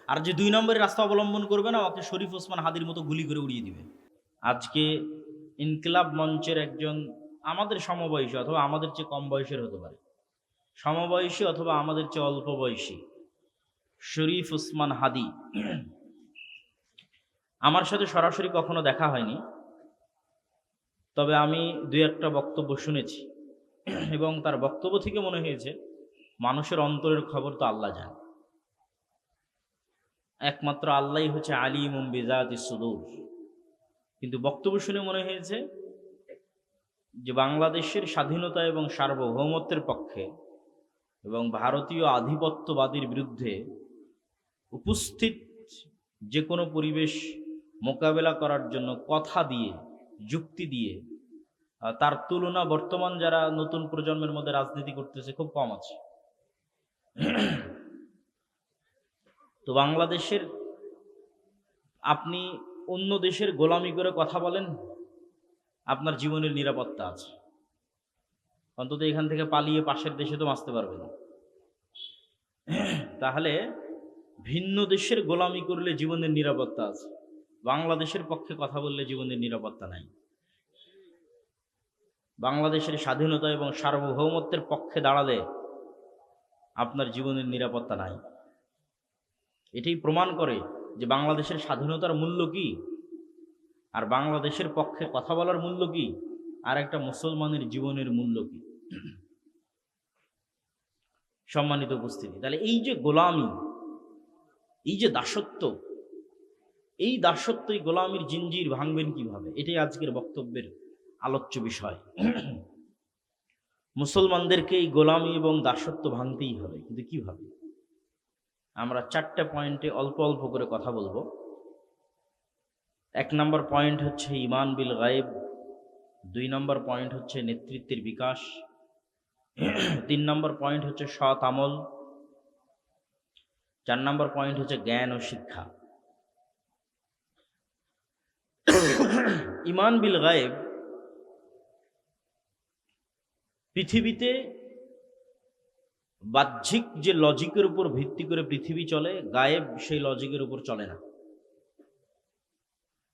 আর যে 2 নম্বরের রাস্তা অবলম্বন করবে না, ওকে শরীফ ওসমান হাদির মতো গুলি করে উড়িয়ে দিবে। আজকে ইনকিলাব মঞ্চের একজন আমাদের সমবয়সী অথবা আমাদের চেয়ে কম বয়সের হতে পারে, সমবয়সী অথবা আমাদের চেয়ে অল্প বয়সী শরীফ ওসমান হাদি আমার সাথে সরাসরি কখনো দেখা হয়নি, তবে আমি দুই একটা বক্তব্য শুনেছি এবং তার বক্তব্য থেকে মনে হয়েছে মানুষের অন্তরের খবর তো আল্লাহ জানে, একমাত্র আল্লাহই হচ্ছে আলিমুম বিযাতিস সুদূর। কিন্তু বক্তব্য শুনে মনে হয়েছে যে বাংলাদেশের স্বাধীনতা এবং সার্বভৌমত্বের পক্ষে এবং ভারতীয় আধিপত্যবাদীর বিরুদ্ধে উপস্থিত যে কোনো পরিবেশ মোকাবেলা করার জন্য কথা দিয়ে, যুক্তি দিয়ে তার তুলনা বর্তমান যারা নতুন প্রজন্মের মধ্যে রাজনীতি করতেছে খুব কম আছে। তো বাংলাদেশের আপনি অন্য দেশের গোলামি করে কথা বলেন, আপনার জীবনের নিরাপত্তা আছে, অন্তত এখান থেকে পালিয়ে পাশের দেশে তো বাঁচতে পারবে না। তাহলে ভিন্ন দেশের গোলামি করলে জীবনের নিরাপত্তা আছে, বাংলাদেশের পক্ষে কথা বললে জীবনের নিরাপত্তা নাই। বাংলাদেশের স্বাধীনতা এবং সার্বভৌমত্বের পক্ষে দাঁড়ালে আপনার জীবনের নিরাপত্তা নাই। এটাই প্রমাণ করে যে বাংলাদেশের স্বাধীনতার মূল্য কি, আর বাংলাদেশের পক্ষে কথা বলার মূল্য কি, আর একটা মুসলমানের জীবনের মূল্য কি। সম্মানিত উপস্থিতি, তাহলে এই যে গোলামি, এই যে দাসত্ব, এই দাসত্ব, এই গোলামির জিঞ্জির ভাঙবেন কিভাবে, এটাই আজকের বক্তব্যের আলোচ্য বিষয়। মুসলমানদেরকে এই গোলামি এবং দাসত্ব ভাঙতেই হবে, কিন্তু কিভাবে? আমরা 4টে পয়েন্টে অল্প অল্প করে কথা বলবো। 1 নম্বর পয়েন্ট হচ্ছে ঈমান বিল গায়েব, 2 নম্বর পয়েন্ট হচ্ছে নেতৃত্বের বিকাশ, 3 নম্বর পয়েন্ট হচ্ছে সৎ আমল, 4 নম্বর পয়েন্ট হচ্ছে জ্ঞান ও শিক্ষা। ঈমান বিল গায়েব, পৃথিবীতে বাহ্যিক যে লজিকের উপর ভিত্তি করে পৃথিবী চলে, গায়েব সেই লজিকের উপর চলে না।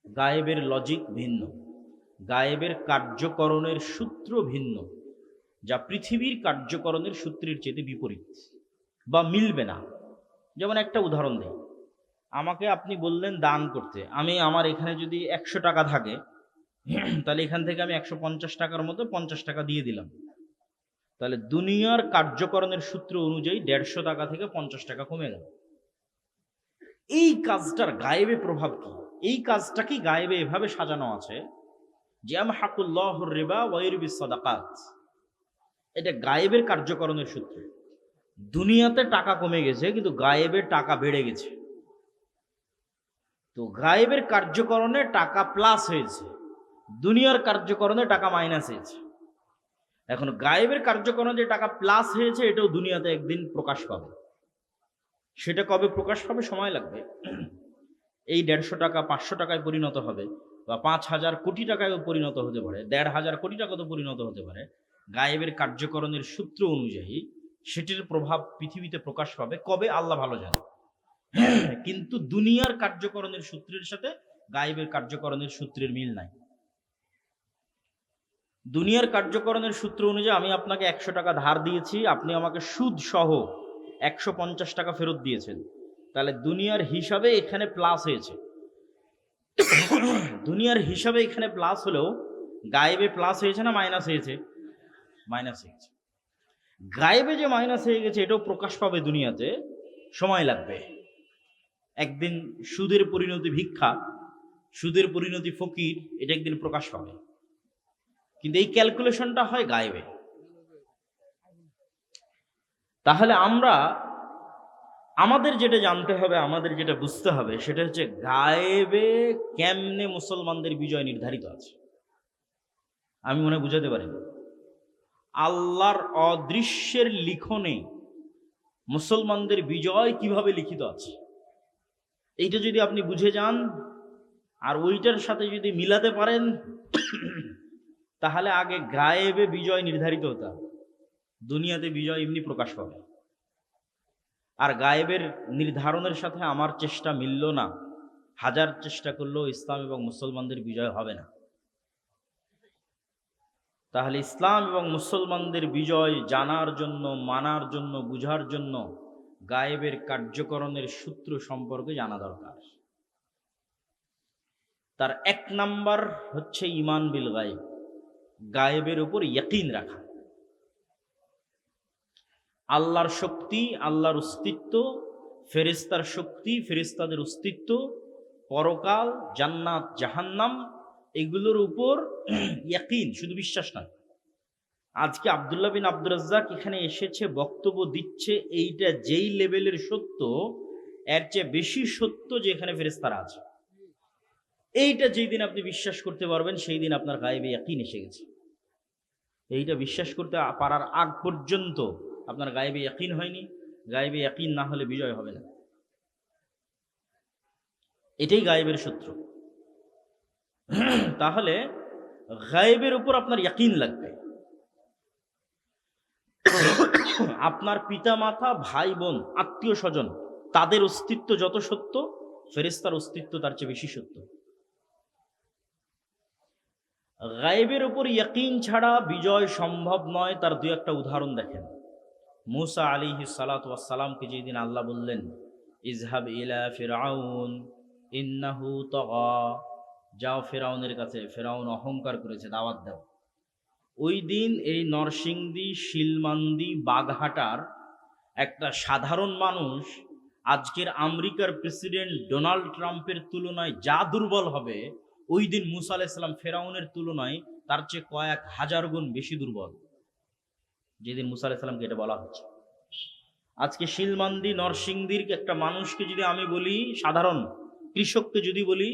গায়েবের লজিক ভিন্ন, গায়েবের কার্যকরণের সূত্র ভিন্ন, যা পৃথিবীর কার্যকরণের সূত্রের চেয়ে বিপরীত বা মিলবে না। যেমন একটা উদাহরণ দেই, আমাকে আপনি বললেন দান করতে, আমি আমার এখানে যদি 100 টাকা থাকে, তাহলে এখান থেকে আমি 150 টাকার মতো 50 টাকা দিয়ে দিলাম, তাহলে দুনিয়ার কার্যকরণের সূত্র অনুযায়ী 150 টাকা থেকে 50 টাকা কমে গেল। এই কাজটার গায়েবে প্রভাব কি? এই কাজটা কি গায়েবে এভাবে সাজানো আছে যে আমহাকুল্লাহুর রিবা ওয়া ইরবিস সাদাকাত, এটা গায়েবের কার্যকরণের সূত্র। দুনিয়াতে টাকা কমে গেছে কিন্তু গায়েবের টাকা বেড়ে গেছে। তো গায়েবের কার্যকরণে টাকা প্লাস হয়েছে, দুনিয়ার কার্যকরণে টাকা মাইনাস হয়েছে। এখন গায়েবের কার্যকরণে যে টাকা প্লাস হয়েছে এটাও দুনিয়াতে একদিন প্রকাশ পাবে। সেটা কবে প্রকাশ পাবে? সময় লাগবে। এই 150 টাকা 500 টাকায় পরিণত হবে, বা 5000 কোটি টাকায় পরিণত হতে পারে, 1500 কোটি টাকাতে পরিণত হতে পারে। গায়েবের কার্যকরণের সূত্র অনুযায়ী সেটির প্রভাব পৃথিবীতে প্রকাশ পাবে কবে আল্লাহ ভালো জানে। কিন্তু দুনিয়ার কার্যকরণের সূত্রের সাথে গায়েবের কার্যকরণের সূত্রের মিল নাই। দুনিয়ার কার্যকরণের সূত্র অনুযায়ী আমি আপনাকে 100 টাকা ধার দিয়েছি, আপনি আমাকে সুদ সহ 150 টাকা ফেরত দিয়েছেন, তাহলে দুনিয়ার হিসাবে এখানে প্লাস হয়েছে। দুনিয়ার হিসাবে এখানে প্লাস হলেও গায়েবে প্লাস হয়েছে না মাইনাস হয়েছে? মাইনাস হয়েছে। গায়েবে যে মাইনাস হয়ে গেছে এটাও প্রকাশ পাবে দুনিয়াতে, সময় লাগবে। একদিন সুদের পরিণতি ভিক্ষা, সুদের পরিণতি ফকির, এটা একদিন প্রকাশ পাবে। কিন্তু এই ক্যালকুলেশনটা হয় গায়েবে। তাহলে আমাদের যেটা জানতে হবে, আমাদের যেটা বুঝতে হবে, সেটা হচ্ছে গায়েবে কেমনে মুসলমানদের বিজয় নির্ধারিত আছে। আমি মনে বুঝাতে পারি, আল্লাহর অদৃশ্যের লিখনে মুসলমানদের বিজয় কিভাবে লিখিত আছে, এইটা যদি আপনি বুঝে যান আর ওইটার সাথে যদি মিলাতে পারেন, তাহলে আগে গায়েবে বিজয় নির্ধারিত হতে হবে, দুনিয়াতে বিজয় এমনি প্রকাশ পাবে। আর গায়েবের নির্ধারণের সাথে আমার চেষ্টা মিলল না, হাজার চেষ্টা করলেও ইসলাম এবং মুসলমানদের বিজয় হবে না। তাহলে ইসলাম এবং মুসলমানদের বিজয় জানার জন্য, মানার জন্য, বুঝার জন্য গায়েবের কার্যকরণের সূত্র সম্পর্কে জানা দরকার। তার এক নাম্বার হচ্ছে ঈমান বিল গায়েব, গায়েবের উপর ইয়াকিন রাখা। আল্লাহর শক্তি, আল্লাহর অস্তিত্ব, ফেরেশতার শক্তি, ফেরেশতাদের অস্তিত্ব, পরকাল, জান্নাত, জাহান্নাম, এগুলোর উপর ইয়াকিন, শুধু বিশ্বাস নয়। আজকে আব্দুল্লাহ বিন আব্দুর রাজ্জাক এখানে এসেছে, বক্তব্য দিচ্ছে, এইটা যেই লেভেলের সত্য, এর চেয়ে বেশি সত্য যে এখানে ফেরেশতারা আছে। এইটা যেই দিন আপনি বিশ্বাস করতে পারবেন, সেই দিন আপনার গায়েবে ইয়াকিন এসে গেছে। এইটা বিশ্বাস করতে পারার আগ পর্যন্ত আপনার গায়েবে ইয়াকিন হয়নি। গায়েবে ইয়াকিন না হলে বিজয় হবে না। এটাই গায়েবের সূত্র। তাহলে গায়েবের উপর আপনার ইয়াকিন লাগবে। আপনার পিতা মাতা, ভাই বোন, আত্মীয় স্বজন, তাদের অস্তিত্ব যত সত্য, ফেরেশতার অস্তিত্ব তার চেয়ে বেশি সত্য। গায়েবের উপর ইয়াকিন ছাড়া বিজয় সম্ভব নয়। তার দুই একটা উদাহরণ দেখেন। মুসা আলাইহিস সালাতু ওয়াস সালামকে যেদিন আল্লাহ বললেন, ইযহাব ইলা ফিরআউন ইন্নাহু তাগা, যাও ফেরাউনের কাছে, ফেরাউন অহংকার করেছে, দাওয়াত দাও। ওই দিন এই নরসিংদী, শিলমান্দি, বাগহাটার একটা সাধারণ মানুষ আজকের আমেরিকার প্রেসিডেন্ট ডোনাল্ড ট্রাম্পের তুলনায় যা দুর্বল হবে, ওই দিন মুসা আলাইহিস সালাম ফেরাউনের তুলনায় তার চেয়ে কয়েক হাজার গুণ বেশি দুর্বল। যেদিন মুসা আলাইহিস সালামকে এটা বলা হচ্ছে। আজকে শিলমান্দি, নরসিংদীর একটা মানুষকে যদি আমি বলি, সাধারণ কৃষককে যদি বলি,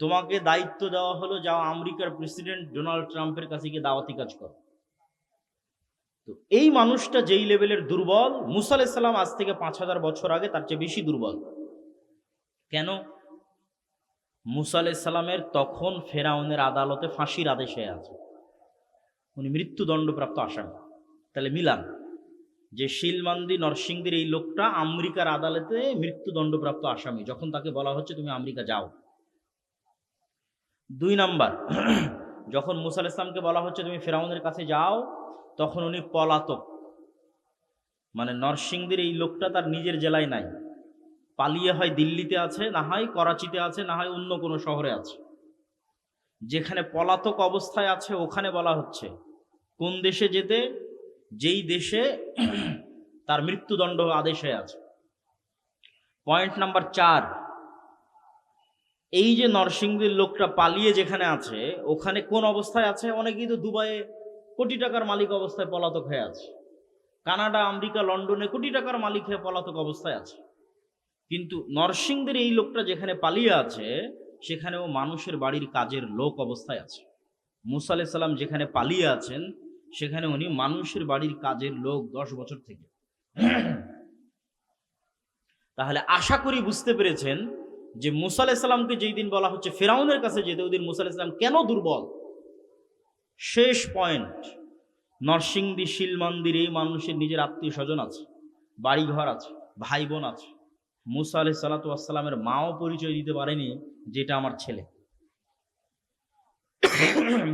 তোমাকে দায়িত্ব দেওয়া হলো, যাও আমেরিকার প্রেসিডেন্ট ডোনাল্ড ট্রাম্পের কাছে গিয়ে দাওয়াতি কাজ করো, তো এই মানুষটা যেই লেভেলের দুর্বল, মুসা আলাইহিস সালাম আজ থেকে 5000 বছর আগে তার চেয়ে বেশি দুর্বল। কেন? মুসা আলাইহিস সালামের তখন ফেরাউনের আদালতে ফাঁসির আদেশে আছে, উনি মৃত্যুদণ্ডপ্রাপ্ত আসামি। তাহলে মিলান যে শিলমান্দি, নরসিংদীর এই লোকটা আমেরিকার আদালতে মৃত্যুদণ্ডপ্রাপ্ত আসামি, যখন তাকে বলা হচ্ছে তুমি আমেরিকা যাও। 2 নাম্বার, যখন মুসা আলাইহিস সালামকে বলা হচ্ছে তুমি ফেরাউনের কাছে যাও, তখন উনি পলাতক। মানে নরসিংদীর এই লোকটা তার নিজের জেলায় নাই, পালিয়ে হয় দিল্লিতে আছে, না হয় করাচিতে আছে, না হয় অন্য কোনো শহরে আছে। যেখানে পলাতক অবস্থায় আছে ওখানে বলা হচ্ছে কোন দেশে যেতে, যেই দেশে তার মৃত্যুদণ্ড আদেশে আছে। পয়েন্ট নাম্বার 4, এই যে নরসিংদীর লোকটা পালিয়ে যেখানে আছে, ওখানে কোন অবস্থায় আছে? অনেকেই তো দুবাইয়ে কোটি টাকার মালিক অবস্থায় পলাতক হয়ে আছে, কানাডা, আমেরিকা, লন্ডনে কোটি টাকার মালিক হয়ে পলাতক অবস্থায় আছে। কিন্তু নরসিংদীর এই লোকটা যেখানে পালিয়ে আছে, সেখানেও মানুষের বাড়ির কাজের লোক অবস্থায় আছে। মুসা আলাইহিস সালাম যেখানে পালিয়ে আছেন, সেখানে উনি মানুষের বাড়ির কাজের লোক 10 বছর থেকে। তাহলে আশা করি বুঝতে পেরেছেন যে মুসা আলাইহিস সালামকে যেই দিন বলা হচ্ছে ফেরাউনের কাছে যেতে, ওই দিন মুসা আলাইহিস সালাম কেন দুর্বল। শেষ পয়েন্ট, নরসিংদী, শিলমান্দির এই মানুষের নিজের আত্মীয় স্বজন আছে, বাড়িঘর আছে, ভাই বোন আছে। মুসা আলাইহিস সালাতু ওয়াস সালামের মাও পরিচয় দিতে পারেনি যেটা আমার ছেলে।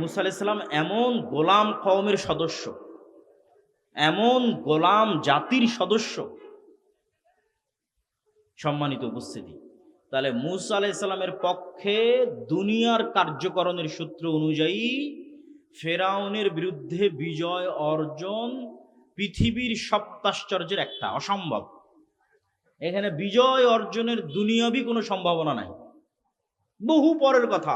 মুসা আলাইহিস সালাম এমন গোলাম কওমের সদস্য, এমন গোলাম জাতির সদস্য। সম্মানিত উপস্থিতি, তাহলে মুসা আলাইহিস সালামের পক্ষে দুনিয়ার কার্যকরণের সূত্র অনুযায়ী ফেরাউনের বিরুদ্ধে বিজয় অর্জন পৃথিবীর সপ্তাশ্চর্যের একটা, অসম্ভব। এখানে বিজয় অর্জনের দুনিয়াবি কোনো সম্ভাবনা নাই, বহু পরের কথা।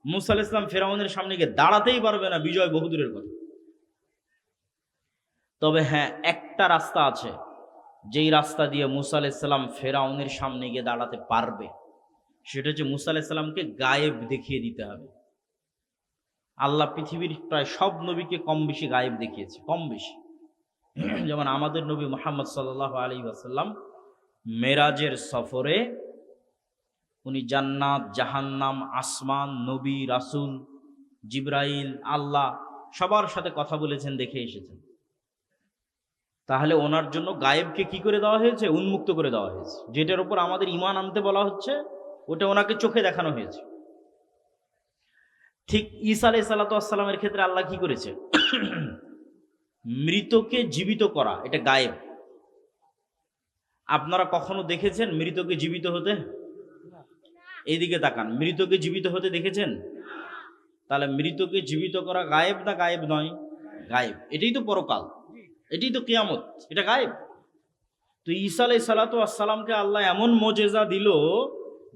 মুসা আলাইহিস সালাম ফেরাউনের সামনে গিয়ে দাঁড়াতেই পারবে না, বিজয় বহুদূরের কথা। তবে হ্যাঁ, একটা রাস্তা আছে, যেই রাস্তা দিয়ে মুসা আলাইহিস সালাম ফেরাউনের সামনে গিয়ে দাঁড়াতে পারবে। সেটা হচ্ছে মুসা আলাইহিস সালামকে গায়েব দেখিয়ে দিতে হবে। আল্লাহ পৃথিবীর প্রায় সব নবীকে কম বেশি গায়েব দেখিয়েছে, কম বেশি। যেমন আমাদের নবী মুহাম্মদ সাল্লাল্লাহু আলাইহি ওয়াসাল্লাম মেরাজের সফরে উনি জান্নাত, জাহান্নাম, আসমান, নবী, রাসূল, জিবরাইল, আল্লাহ সবার সাথে কথা বলেছেন, দেখে এসেছেন। তাহলে ওনার জন্য গায়েবকে কি করে দেওয়া হয়েছে? উন্মুক্ত করে দেওয়া হয়েছে। যেটার উপর আমাদের ঈমান আনতে বলা হচ্ছে ওটা ওনাকে চোখে দেখানো হয়েছে। ঠিক ঈসা আলাইহিস সালাতু ওয়াস সালামের ক্ষেত্রে আল্লাহ কি করেছে? মৃতকে জীবিত করা, এটা গায়েব। আপনারা কখনো দেখেছেন মৃতকে জীবিত হতে? এইদিকে তাকান, মৃতকে জীবিত হতে দেখেছেন? তাহলে মৃতকে জীবিত করা গায়েব না গায়েব নয়? গায়েব। এটাই তো পরকাল, এটাই তো কিয়ামত, এটা গায়েব। তো ঈসা আলাইহিস সালাতু ওয়াস সালামকে আল্লাহ এমন মুজিজা দিল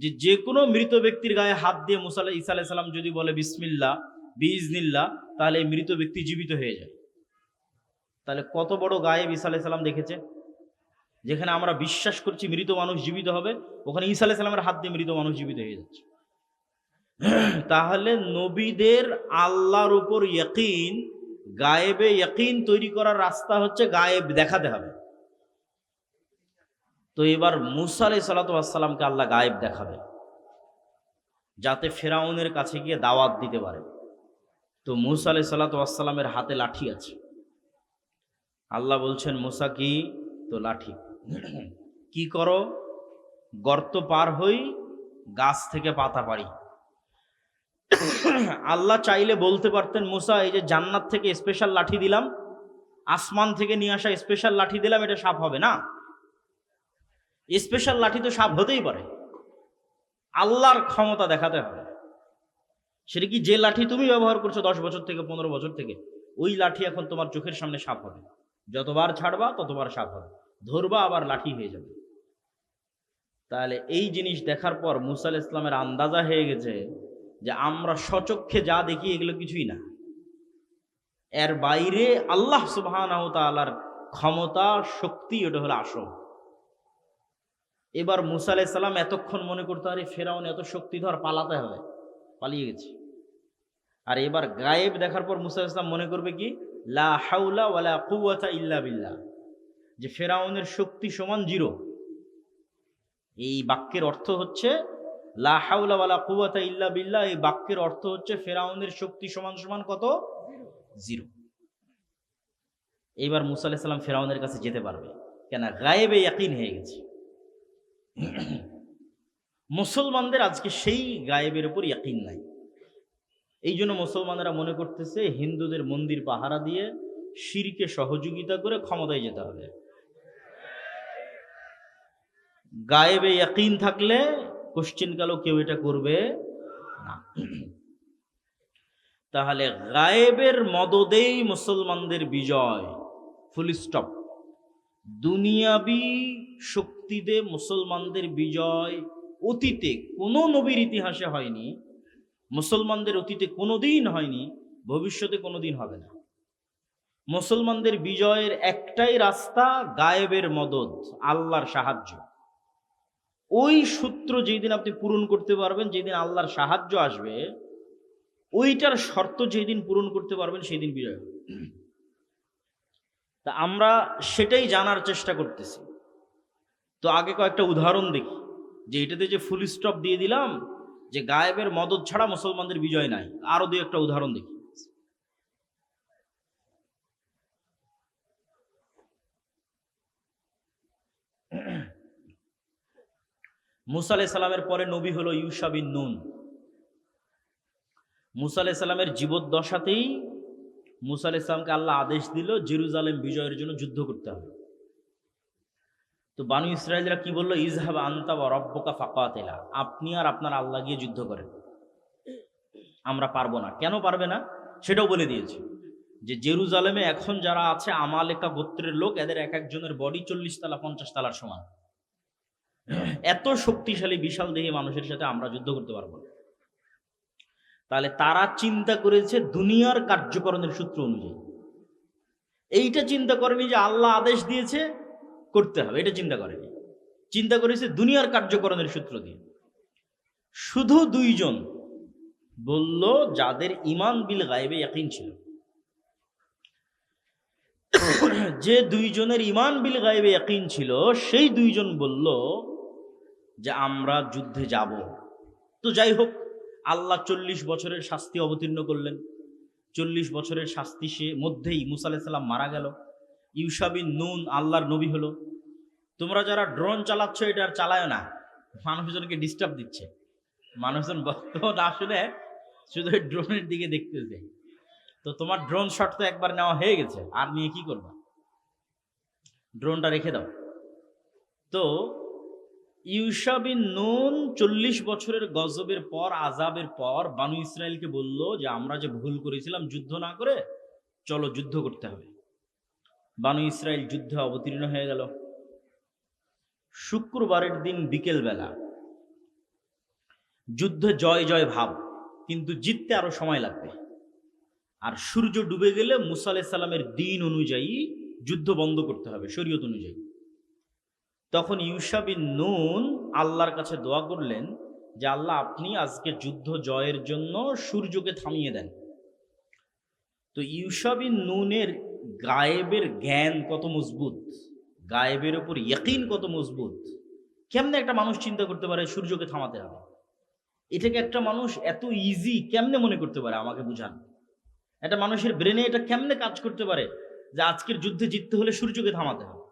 যে যে কোনো মৃত ব্যক্তির গায়ে হাত দিয়ে ঈসা আলাইহিস সালাম যদি বলে বিসমিল্লাহ বিইজনিল্লাহ, তাহলে এই মৃত ব্যক্তি জীবিত হয়ে যায়। তাহলে কত বড় গায়েব ঈসা আলাইহিস সালাম দেখেছে। যেখানে আমরা বিশ্বাস করছি মৃত মানুষ জীবিত হবে, ওখানে ঈসা আলাইহিস সালামের হাত দিয়ে মৃত মানুষ জীবিত হয়ে যাচ্ছে। তাহলে নবীদের আল্লাহর উপর ইয়াকিন, গায়েবে ইয়াকিন তৈরি করার রাস্তা হচ্ছে গায়েব দেখাতে হবে। তো এবার মুসা আলাইহিস সালাতু ওয়াস সালামকে আল্লাহ গায়েব দেখাবে যাতে ফেরাউনের কাছে গিয়ে দাওয়াত দিতে পারে। তো মুসা আলাইহিস সালাতু ওয়াস সালামের হাতে লাঠি আছে। আল্লাহ বলছেন মুসা কি? তো লাঠি। কি করো? গর্ত পার হই, গাছ থেকে পাতা পারি। আল্লাহ চাইলে বলতে পারতেন মুসা এই যে জান্নাত থেকে স্পেশাল লাঠি দিলাম, আসমান থেকে নিয়ে আসা স্পেশাল লাঠি দিলাম, এটা সাপ হবে না। স্পেশাল লাঠি তো সাপ হতেই পারে, আল্লাহর ক্ষমতা দেখাতে হবে। সেটা কি যে লাঠি তুমি ব্যবহার করছো 10 বছর থেকে 15 বছর থেকে, ওই লাঠি এখন তোমার চোখের সামনে সাপ হবে। যতবার ছাড়বা ততবার সাপ হবে, ধরবা আবার লাঠি হয়ে যাবে। তাহলে এই জিনিস দেখার পর মুসা আলাইহিস সালামের আন্দাজা হয়ে গেছে যে আমরা স্বচক্ষে যা দেখি এগুলো কিছুই না, এর বাইরে আল্লাহ সুবহানাহু ওয়া তাআলার ক্ষমতা শক্তি, ওটা হলো আসল। এবার মুসা আলাইহিস সালাম এতক্ষণ মনে করতে পারে ফেরাউন এত শক্তিধর, পালাতে হবে, পালিয়ে গেছে। আর এবার গায়েব দেখার পর মুসা আলাইহিস সালাম মনে করবে কি? লা হাওলা ওয়ালা কুওয়াতা ইল্লা বিল্লাহ, যে ফেরাউনের শক্তি সমান 0। এই বাক্যের অর্থ হচ্ছে লা হাওলা ওয়ালা কুওয়াতা ইল্লা বিল্লাহ। এই বাক্যের অর্থ হচ্ছে ফেরাউনের শক্তি সমান সমান কত? 0। এইবার মুসা আলাইহিস সালাম ফেরাউনের কাছে যেতে পারবে, কেন? গায়েবে ইয়াকিন হয়ে গেছে। মুসলমানদের আজকে সেই গায়েবের উপর ইয়াকিন নাই। এই জন্য মুসলমানেরা মনে করতেছে হিন্দুদের মন্দির পাহারা দিয়ে শিরকে সহযোগিতা করে ক্ষমতায় যেতে হবে। গায়েবে ইয়াকিন থাকলে কোশ্চিনকালও কেউ এটা করবে না। তাহলে গায়েবের মদদেই মুসলমানদের বিজয়, ফুল স্টপ। দুনিয়াবি শক্তিতে মুসলমানদের বিজয় অতীতে কোনো নবীর ইতিহাসে হয়নি, মুসলমানদের অতীতে কোনোদিন হয়নি, ভবিষ্যতে কোনোদিন হবে না। মুসলমানদের বিজয়ের একটাই রাস্তা, গায়েবের মদদ, আল্লাহর সাহায্য। ওই সূত্র যেদিন আপনি পূরণ করতে পারবেন, যেদিন আল্লাহর সাহায্য আসবে, ওইটার শর্ত যেদিন পূরণ করতে পারবেন সেই দিন বিজয় হবে। তা আমরা সেটাই জানার চেষ্টা করতেছি। তো আগে কয়েকটা উদাহরণ দেখি, যে এটাতে যে ফুল স্টপ দিয়ে দিলাম যে গায়েবের মদদ ছাড়া মুসলমানদের বিজয় নাই, আরো 2-1টা উদাহরণ দেখি। মুসা আলাইহিস সালামের পরে নবী হলো ইউশা বিন নুন। মুসা আলাইহিস সালামের জীবদ্দশাতেই মুসা আলাইহিস সালামকে আল্লাহ আদেশ দিল জেরুজালেম বিজয়ের জন্য যুদ্ধ করতে হবে। তো বানু ইসরায়েলরা কি বললো? ইযহাব আনতা ওয়া রাব্বুকা ফাকাতিলা, আপনি আর আপনার আল্লাহ গিয়ে যুদ্ধ করেন, আমরা পারবো না। কেন পারবে না সেটাও বলে দিয়েছে, যে জেরুজালেমে এখন যারা আছে আমালেকা গোত্রের লোক, এদের এক একজনের বডি 40 তালা 50 তালার সমান। এত শক্তিশালী বিশাল দেহী মানুষের সাথে আমরা যুদ্ধ করতে পারবো না। তাহলে তারা চিন্তা করেছে দুনিয়ার কার্যকরণের সূত্র অনুযায়ী। এইটা চিন্তা করেনি যে আল্লাহ আদেশ দিয়েছে করতে হবে, এটা চিন্তা করেনি। চিন্তা করেছে দুনিয়ার কার্যকরণের সূত্র দিয়ে। শুধু 2 জন বলল যাদের ঈমান বিল গায়বে ইয়াকিন ছিল। যে 2 জনের ঈমান বিল গায়বে ইয়াকিন ছিল, সেই 2 জন বলল যে আমরা যুদ্ধে যাব। তো যাই হোক, আল্লাহ 40 বছরের শাস্তি অবতীর্ণ করলেন। 40 বছরের শাস্তি সে মধ্যেই মুসা আলাইহিস সালাম মারা গেল। ইউশা বিন নুন আল্লাহর নবী হলো। তোমরা যারা ড্রোন চালাচ্ছ এটা আর চালায় না, মানুষজনকে ডিস্টার্ব দিচ্ছে। মানুষজন বক্তব্য না শুনে শুধু ড্রোনের দিকে দেখতেছে। তো তোমার ড্রোন শট তো একবার নেওয়া হয়ে গেছে, আর নিয়ে কি করবা? ড্রোনটা রেখে দাও। তো ইউশা বিন নুন 40 বছরের গজবের পর, আযাবের পর বানু ইসরায়েলকে বলল যে আমরা যে ভুল করেছিলাম যুদ্ধ না করে, চলো যুদ্ধ করতে হবে। বানু ইসরায়েল যুদ্ধে অবতীর্ণ হয়ে গেল। শুক্রবারের দিন বিকেল বেলা যুদ্ধে জয় জয় ভাব, কিন্তু জিততে আরো সময় লাগবে। আর সূর্য ডুবে গেলে মুসা আলাইহিস সালামের দিন অনুযায়ী যুদ্ধ বন্ধ করতে হবে, শরীয়ত অনুযায়ী। তখন ইউশা বিন নুন আল্লাহর কাছে দোয়া করলেন যে আল্লাহ, আপনি আজকে যুদ্ধ জয়ের জন্য সূর্যকে থামিয়ে দেন। তো ইউশা বিন নুনের গায়েবের জ্ঞান কত মজবুত, গায়েবের উপর ইয়াকিন কত মজবুত। কেমনে একটা মানুষ চিন্তা করতে পারে সূর্যকে থামাতে হবে? এটাকে একটা মানুষ এত ইজি কেমনে মনে করতে পারে? আমাকে বুঝান। একটা মানুষের ব্রেনে এটা কেমনে কাজ করতে পারে যে আজকের যুদ্ধে জিততে হলে সূর্যকে থামাতে হবে?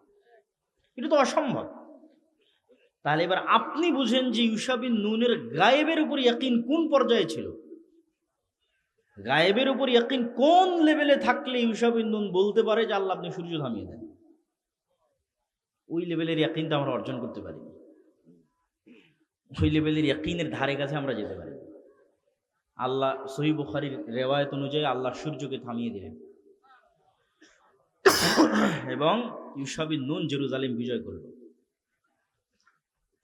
এটা তো অসম্ভব। তাহলে এবার আপনি বুঝেন যে ইউশা বিন নুনের গায়েবের উপর ইয়াকিন কোন পর্যায়ে ছিল। গায়েবের উপর ইয়াকিন কোন লেভেলে থাকলে ইউশা বিন নুন বলতে পারে যে আল্লাহ আপনি সূর্য থামিয়ে দেন। ওই লেভেলের ইয়াকিনটা আমরা অর্জন করতে পারি, ওই লেভেলের ইয়াকিনের ধারে কাছে আমরা যেতে পারি। আল্লাহ সহিহ বুখারীর রিওয়ায়াত অনুযায়ী আল্লাহ সূর্যকে থামিয়ে দিলেন এবং ইউশা বিন নুন জেরুজালেম বিজয় করল।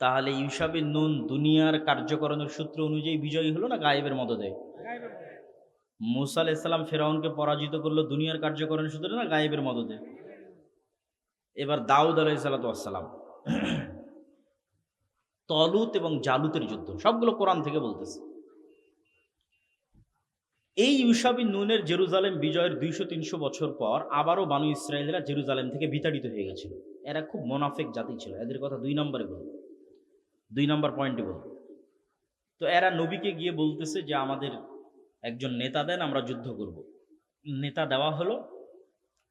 তাহলে ইউশা বিন নুন দুনিয়ার কার্যকরণের সূত্র অনুযায়ী বিজয়ী হলো না গায়েবের মদদে? মুসা আলাইহিস সালাম ফেরাউনকে পরাজিত করলো দুনিয়ার কার্যকরণের সূত্রে না গায়েবের মদদে? এবার দাউদ আলাইহিস সালাম, তলুত এবং জালুতের যুদ্ধ, সবগুলো কোরআন থেকে বলতেছে। এই ইউশা বিন নুনের জেরুজালেম বিজয়ের 200-300 বছর পর আবারও বানু ইসরায়েলরা জেরুজালেম থেকে বিতাড়িত হয়ে গেছিল। এরা খুব মোনাফেক জাতি ছিল, এদের কথা 2 নম্বরে বলব, 2 নম্বর পয়েন্টে বলব। তো এরা নবীকে গিয়ে বলতেছে যে আমাদের একজন নেতা দেন, আমরা যুদ্ধ করব। নেতা দেওয়া হলো,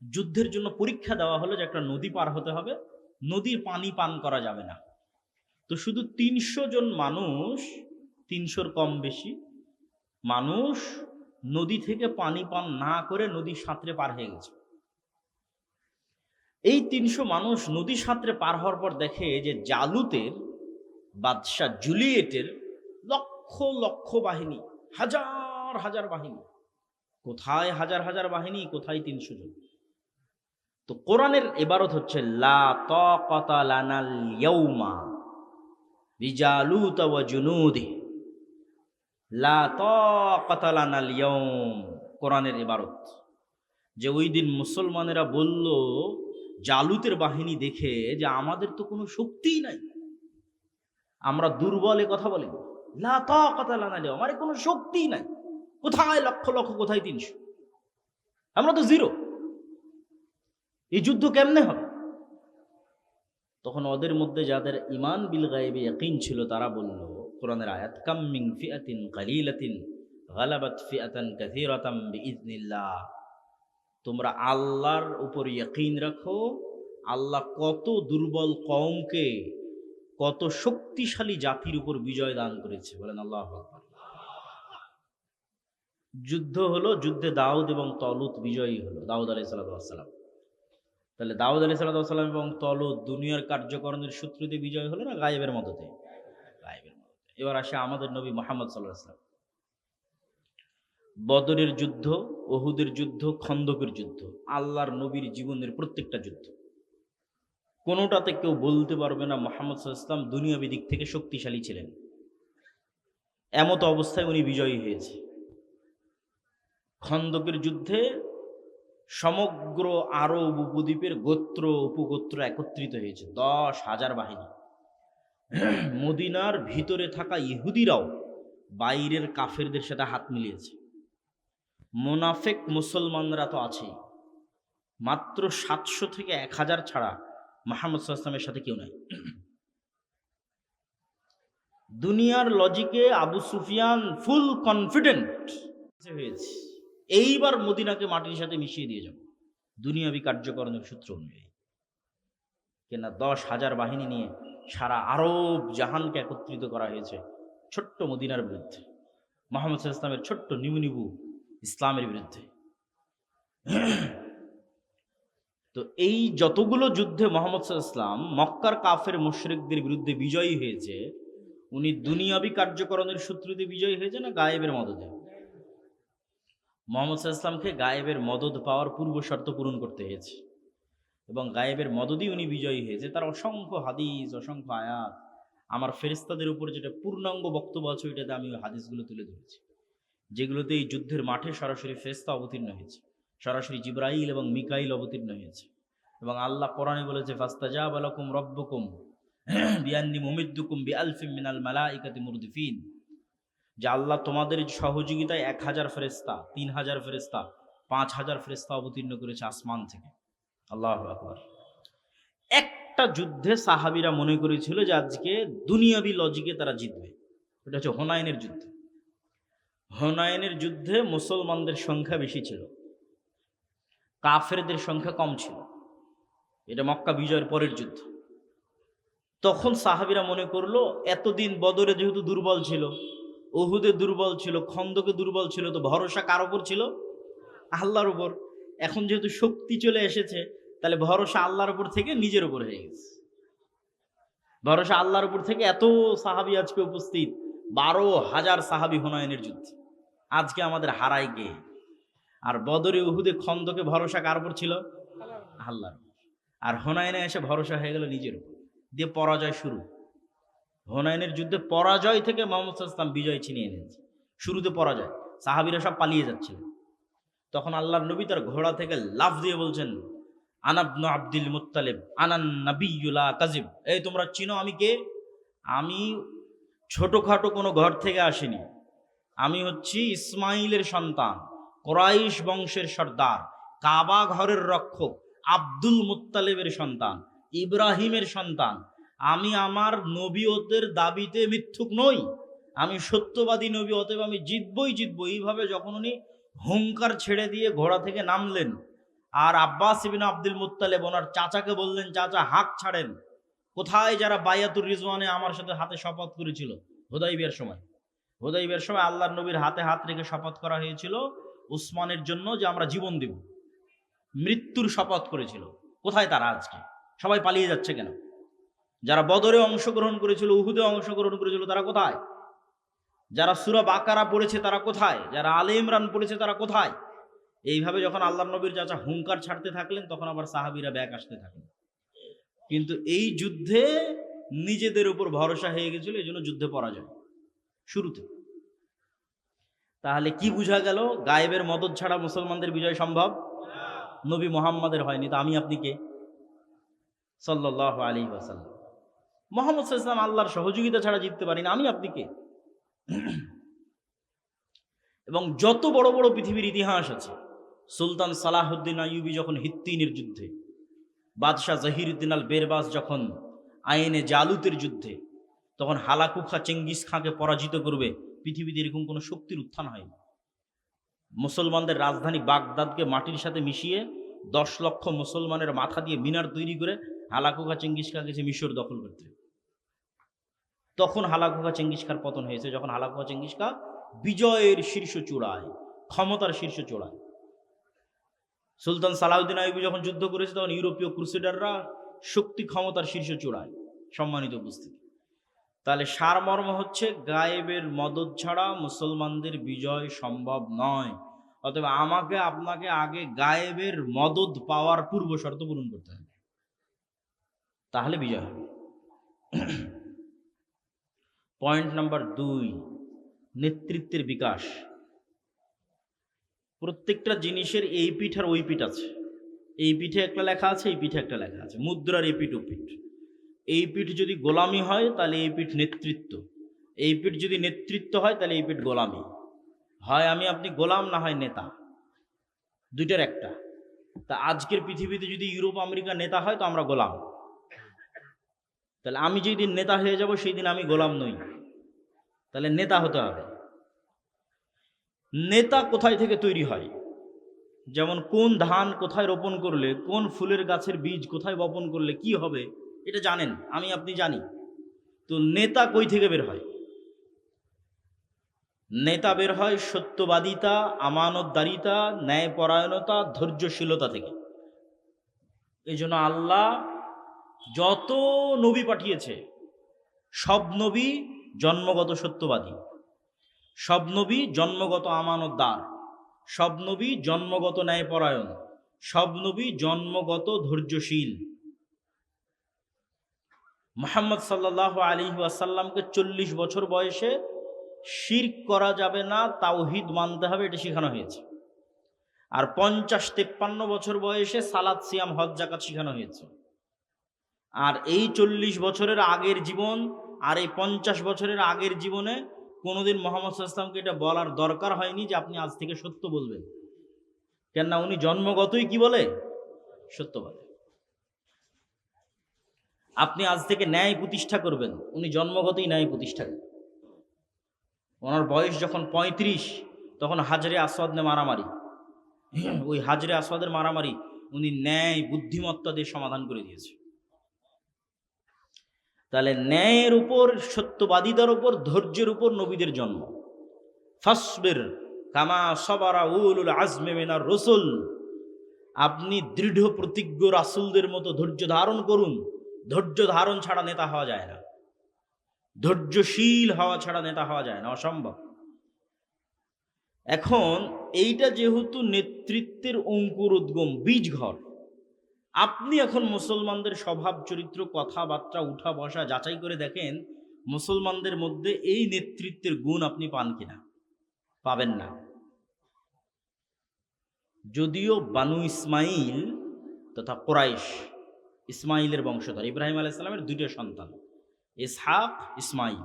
যুদ্ধের জন্য পরীক্ষা দেওয়া হলো যে একটা নদী পার হতে হবে, নদীর পানি পান করা যাবে না। তো শুধু 300 জন মানুষ, 300-র কম বেশি মানুষ নদী থেকে পানি পান না করে নদী সাঁতরে পার হয়ে গেছে। এই 300 মানুষ নদী সাঁতরে পার হওয়ার পর দেখে যে জালুতের বাদশাহ জুলিয়েটের লক্ষ লক্ষ বাহিনী, হাজার হাজার বাহিনী। কোথায় হাজার হাজার বাহিনী, কোথায় 300 জন। তো কোরআনের ইবারত হচ্ছে লা তাকাতা লানাল ইয়াউমা বিজালুত ওয়া জুনুদিহি, লা তাকাতা লানাল ইয়াউম। কোরআনের ইবারত যে ওই দিন মুসলমানেরা বলল জালুতের বাহিনী দেখে যে আমাদের তো কোনো শক্তিই নাই, আমরা দুর্বলে কথা বলি, লা তাকাতা লানাল ইয়াউম, আমার কোনো শক্তিই নাই। কোথায় লক্ষ লক্ষ, কোথায় 300, আমরা তো জিরো, এই যুদ্ধ কেমনে হবে? তখন ওদের মধ্যে যাদের ঈমান বিল গায়বি ইয়াকিন ছিল তারা বলল, কোরআনের আয়াত, কাম মিন ফিআতিন কালিলাতিন গালাবাত ফিআতান কাসীরাতাম বিইজনিল্লাহ, তোমরা আল্লাহর উপর ইয়াকিন রাখো, আল্লাহ কত দুর্বল কওমকে কত শক্তিশালী জাতির উপর বিজয় দান করেছে। বলেন আল্লাহু আকবার। যুদ্ধ হলো, যুদ্ধে দাউদ এবং তলুত বিজয়ী হলো, দাউদ আলাইহিস সালাম। তাহলে দাউদ আলাইহিস সালাম এবং তলুত দুনিয়ার কার্যকরণের সূত্রতে বিজয় হলো না গায়েবের মদতে? গায়েবের মদতে। এবার আসে আমাদের নবী মুহাম্মদ সাল্লাল্লাহু আলাইহি ওয়াসাল্লাম। বদরের যুদ্ধ, উহুদের যুদ্ধ, খন্দকের যুদ্ধ, আল্লাহর নবীর জীবনের প্রত্যেকটা যুদ্ধ, কোনোটাতে কেউ বলতে পারবে না মুহাম্মদ সাল্লাল্লাহু আলাইহি ওয়াসাল্লাম দুনিয়াবী দিক থেকে শক্তিশালী ছিলেন। এমত অবস্থায় উনি বিজয়ী হয়েছে। খন্দকের যুদ্ধে সমগ্র আরব উপদ্বীপের গোত্র উপগোত্র একত্রিত হয়েছে, 10,000 বাহিনী। মদিনার ভিতরে থাকা ইহুদিরাও বাইরের কাফেরদের সাথে হাত মিলিয়েছে। মোনাফেক মুসলমানরা তো আছেই, মাত্র 700 থেকে 1000 ছাড়া মুহাম্মদ সাল্লাল্লাহু আলাইহি ওয়াসাল্লামের সাথে কেউ নাই। দুনিয়ার লজিকে আবু সুফিয়ান ফুল কনফিডেন্ট হয়েছে, এইবার মদিনাকে মাটির সাথে মিশিয়ে দিয়ে যাব, দুনিয়াবী কার্যকরণের সূত্র অনুযায়ী। কেনা 10,000 বাহিনী নিয়ে সারা আরব জাহানকে একত্রিত করা হয়েছে ছোট্ট মদিনার বিরুদ্ধে, মুহাম্মদ সাল্লাল্লাহু আলাইহি ওয়াসাল্লামের ছোট্ট নিবু ইসলামের বিরুদ্ধে। তো এই যতগুলো যুদ্ধে মুহাম্মদ সাল্লাল্লাহু আলাইহি ওয়াসাল্লাম মক্কার কাফের মুশরিকদের বিরুদ্ধে বিজয়ী হয়েছে, উনি দুনিয়াবী কার্যকরণের সূত্রতে বিজয়ী হয়েছে না গায়েবের মদদে? মুহাম্মদ সাল্লাল্লাহু আলাইহি ওয়াসাল্লামকে গায়েবের মদদ পাওয়ার পূর্ব শর্ত পূরণ করতে হয়েছে, এবং গায়েবের মদদই উনি বিজয়ী হয়েছে। তার অসংখ্য হাদিস, অসংখ্য আয়াত, আমার ফেরেশতাদের উপর যেটা পূর্ণাঙ্গ বক্তব্য আছে ওইটাতে আমি ওই হাদিসগুলো তুলে ধরেছি, যেগুলোতে এই যুদ্ধের মাঠে সরাসরি ফেরেশতা অবতীর্ণ হয়েছে, সরাসরি জিবরাইল এবং মিকাইল অবতীর্ণ হয়েছে। এবং আল্লাহ কোরআনে বলেছে, ফাস্তাজাবা লাকুম রাব্বুকুম বিআন্নী মুমিদ্দুকুম বিআলফিম মিনাল মালাইকাতি মুরদিফিন, যে আল্লাহ তোমাদের সহযোগিতায় 1000 ফেরেশতা, 3000 ফেরেশতা, 5000 ফেরেশতা অবতীর্ণ করেছে আসমান থেকে। আল্লাহু আকবার। একটা যুদ্ধে সাহাবীরা মনে করেছিল যে আজকে দুনিয়াবী লজিকে তারা জিতবে, এটা হচ্ছে হুনাইনের যুদ্ধ। হুনাইনের যুদ্ধে মুসলমানদের সংখ্যা বেশি ছিল, কাফেরদের সংখ্যা কম ছিল। এটা মক্কা বিজয়ের পরের যুদ্ধ। তখন সাহাবীরা মনে করলো এতদিন বদরে যেহেতু দুর্বল ছিল, উহুদে দুর্বল ছিল, খন্দকে দুর্বল ছিল, তো ভরসা কার উপর ছিল? আল্লাহর উপর। এখন যেহেতু শক্তি চলে এসেছে, তাহলে ভরসা আল্লাহর উপর থেকে নিজের উপর হয়ে গেছে। ভরসা আল্লাহর উপর থেকে এত সাহাবী আজকে উপস্থিত, 12,000 সাহাবী হুনাইনের যুদ্ধে। আজকে আমাদের হারায় গে। আর বদরে, উহুদে, খন্দকে ভরসা কার উপর ছিল? আল্লাহর উপর। আর হুনাইনে এসে ভরসা হয়ে গেল নিজের উপর, দিয়ে পরাজয় শুরু। হুনাইনের যুদ্ধে পরাজয় থেকে মুহাম্মদ সাল্লাল্লাহু আলাইহি ওয়াসাল্লাম বিজয় ছিনিয়ে এনেছে। শুরুতে পরাজয়, সাহাবীরা সব পালিয়ে যাচ্ছিলেন। তখন আল্লাহর নবী তার ঘোড়া থেকে লাফ দিয়ে বলছেন, আনা ইবনু আব্দুল মুত্তালিব আনান নাবিয়্যু লা কাযিব। এই তোমরা চিনো আমি কে? আমি ছোটখাটো কোনো ঘর থেকে আসিনি, আমি হচ্ছি ইসমাইলের সন্তান, কুরাইশ বংশের সর্দার, কাবা ঘরের রক্ষক, আব্দুল মুত্তালিবের সন্তান, ইব্রাহিমের সন্তান। আমি আমার নবীয়তের দাবিতে মিথ্যুক নই, আমি সত্যবাদী নবী, অতএব আমি জিতবই জিতবো। এইভাবে যখন উনি হুঙ্কার ছেড়ে দিয়ে ঘোড়া থেকে নামলেন, আর আব্বাস ইবনে আব্দুল মুত্তালিব ওনার চাচাকে বললেন, চাচা হাঁক ছাড়েন। কোথায় যারা বায়াতুর রিজওয়ানে আমার সাথে হাতে শপথ করেছিল হুদাইবিয়ার সময়? হুদাইবিয়ার সময় আল্লাহর নবীর হাতে হাত রেখে শপথ করা হয়েছিল উসমানের জন্য যে আমরা জীবন দেব, মৃত্যুর শপথ করেছিল। কোথায় তারা আজকে? সবাই পালিয়ে যাচ্ছে কেন? যারা বদরে অংশগ্রহণ করেছিল, উহুদে অংশগ্রহণ করেছিল, তারা কোথায়? যারা সূরা বাকারা পড়েছে তারা কোথায়? যারা আলে ইমরান পড়েছে তারা কোথায়? এইভাবে যখন আল্লাহর নবীর চাচা হুঙ্কার ছাড়তে থাকলেন, তখন আবার সাহাবীরা ব্যাক আসতে থাকলেন। কিন্তু এই যুদ্ধে নিজেদের উপর ভরসা হয়ে গেছিল, এই জন্য যুদ্ধে পরাজয় শুরুতে। তাহলে কি বোঝা গেল? গায়েবের মদদ ছাড়া মুসলমানদের বিজয় সম্ভব? নবী মুহাম্মাদের হয়নি, তো আমি আপনি কে? সাল্লাল্লাহু আলাইহি ওয়াসাল্লাম। মুহাম্মদ সাল্লাল্লাহু আলাইহি ওয়াসাল্লাম আল্লাহর সহযোগিতা ছাড়া জিততে পারি না, আমি আপনি কে? এবং যত বড় বড় পৃথিবীর ইতিহাস আছে, সুলতান সালাহুদ্দিন আইয়ুবী যখন হিত্তিনের যুদ্ধে, বাদশাহ জহিরুদ্দিন আল বেরবাস যখন আইনে জালুতের যুদ্ধে, তখন হালাকু খা চেঙ্গিস খাঁকে পরাজিত করবে, পৃথিবীতে এরকম কোনো শক্তির উত্থান হয়নি। মুসলমানদের রাজধানী বাগদাদকে মাটির সাথে মিশিয়ে 10 লক্ষ মুসলমানের মাথা দিয়ে মিনার তৈরি করে হালাকু খা চেঙ্গিস খা গেছে মিশর দখল করতে। তখন হালাকু খা চেঙ্গিস খার পতন হয়েছে, যখন হালাকু খা চেঙ্গিস খা বিজয়ের শীর্ষ চূড়ায়, ক্ষমতার শীর্ষ চূড়ায়। সুলতান সালাউদ্দিন আইয়ুবী যখন যুদ্ধ করেছে, তখন ইউরোপীয় ক্রুসেডাররা শক্তি ক্ষমতার শীর্ষ চূড়ায়। সম্মানিত উপস্থিতি, তাহলে সারমর্ম হচ্ছে গায়েবের মদদ ছাড়া মুসলমানদের বিজয় সম্ভব নয়। অতএব আমাকে আপনাকে আগে গায়েবের মদদ পাওয়ার পূর্ব শর্ত পূরণ করতে হবে, তাহলে বিজয় হবে। পয়েন্ট নাম্বার 2, নেতৃত্বের বিকাশ। প্রত্যেকটা জিনিসের এই পিঠ আর ওই পিঠ আছে। এই পিঠে একটা লেখা আছে, এই পিঠে একটা লেখা আছে, মুদ্রার এই পিঠ ও পিঠ। এই পিঠ যদি গোলামি হয় তাহলে এই পিঠ নেতৃত্ব, এই পিঠ যদি নেতৃত্ব হয় তাহলে এই পিঠ গোলামি। হয় আমি আপনি গোলাম, না হয় নেতা, দুইটার একটা। তা আজকের পৃথিবীতে যদি ইউরোপ আমেরিকা নেতা হয় তো আমরা গোলাম। তাহলে আমি যেই দিন নেতা হয়ে যাব সেই দিন আমি গোলাম নই, তাহলে নেতা হতে হবে। নেতা কোথায় থেকে তৈরি হয়? যেমন কোন ধান কোথায় রোপণ করলে, কোন ফুলের গাছের বীজ কোথায় বপন করলে কি হবে, এটা জানেন, আমি আপনি জানি। তো নেতা কই থেকে বের হয়? নেতা বের হয় সত্যবাদিতা, আমানতদারিতা, ন্যায়পরায়ণতা, ধৈর্যশীলতা থেকে। এই জন্য আল্লাহ যত নবী পাঠিয়েছে সব নবী জন্মগত সত্যবাদী, সব নবী জন্মগত আমানতদার, সব নবী জন্মগত ন্যায়পরায়ণ, সব নবী জন্মগত ধৈর্যশীল। মুহাম্মদ সাল্লাল্লাহু আলাইহি ওয়াসাল্লামকে 40 বছর বয়সে শিরক করা যাবে না, তাওহীদ মানতে হবে, এটা শেখানো হয়েছে। আর 50-53 বছর বয়সে সালাত, সিয়াম, হজ, যাকাত শেখানো হয়েছে। আর এই 40 বছরের আগের জীবন আর এই 50 বছরের আগের জীবনে কোনোদিন মুহাম্মদ সাল্লাল্লাহু আলাইহি ওয়াসাল্লামকে এটা বলার দরকার হয়নি যে আপনি আজ থেকে সত্য বলবেন। কেননা উনি জন্মগতই কি বলে? সত্য বলে। আপনি আজ থেকে ন্যায় প্রতিষ্ঠা করবেন, উনি জন্মগতই ন্যায় প্রতিষ্ঠা করেন। ওনার বয়স যখন 35, তখন হাজরে আসওয়াদ নিয়ে মারামারি। ওই হাজরে আসওয়াদের মারামারি উনি ন্যায় বুদ্ধিমত্তা দিয়ে সমাধান করে দিয়েছে। তাহলে ন্যায়ের উপর, সত্যবাদিতার উপর, ধৈর্যের উপর নবীদের জন্ম। ফাসবির কামা সাবারা উলুল আজমি মিনার রাসূল, আপনি দৃঢ় প্রতিজ্ঞ রাসূলদের মতো ধৈর্য ধারণ করুন। ধৈর্য ধারণ ছাড়া নেতা হওয়া যায় না, ধৈর্যশীল হওয়া ছাড়া নেতা হওয়া যায় না, অসম্ভব। এখন এইটা যেহেতু নেতৃত্বের অঙ্কুর উদ্গম, বীজ ঘর, আপনি এখন মুসলমানদের স্বভাব চরিত্র, কথাবার্তা, উঠা বসা যাচাই করে দেখেন মুসলমানদের মধ্যে এই নেতৃত্বের গুণ আপনি পান কিনা। পাবেন না। যদিও বানু ইসমাইল তথা কুরাইশ, ইসমাইলের বংশধর, ইব্রাহিম আলাইহিস সালামের 2টা সন্তান, ইসহাক, ইসমাইল।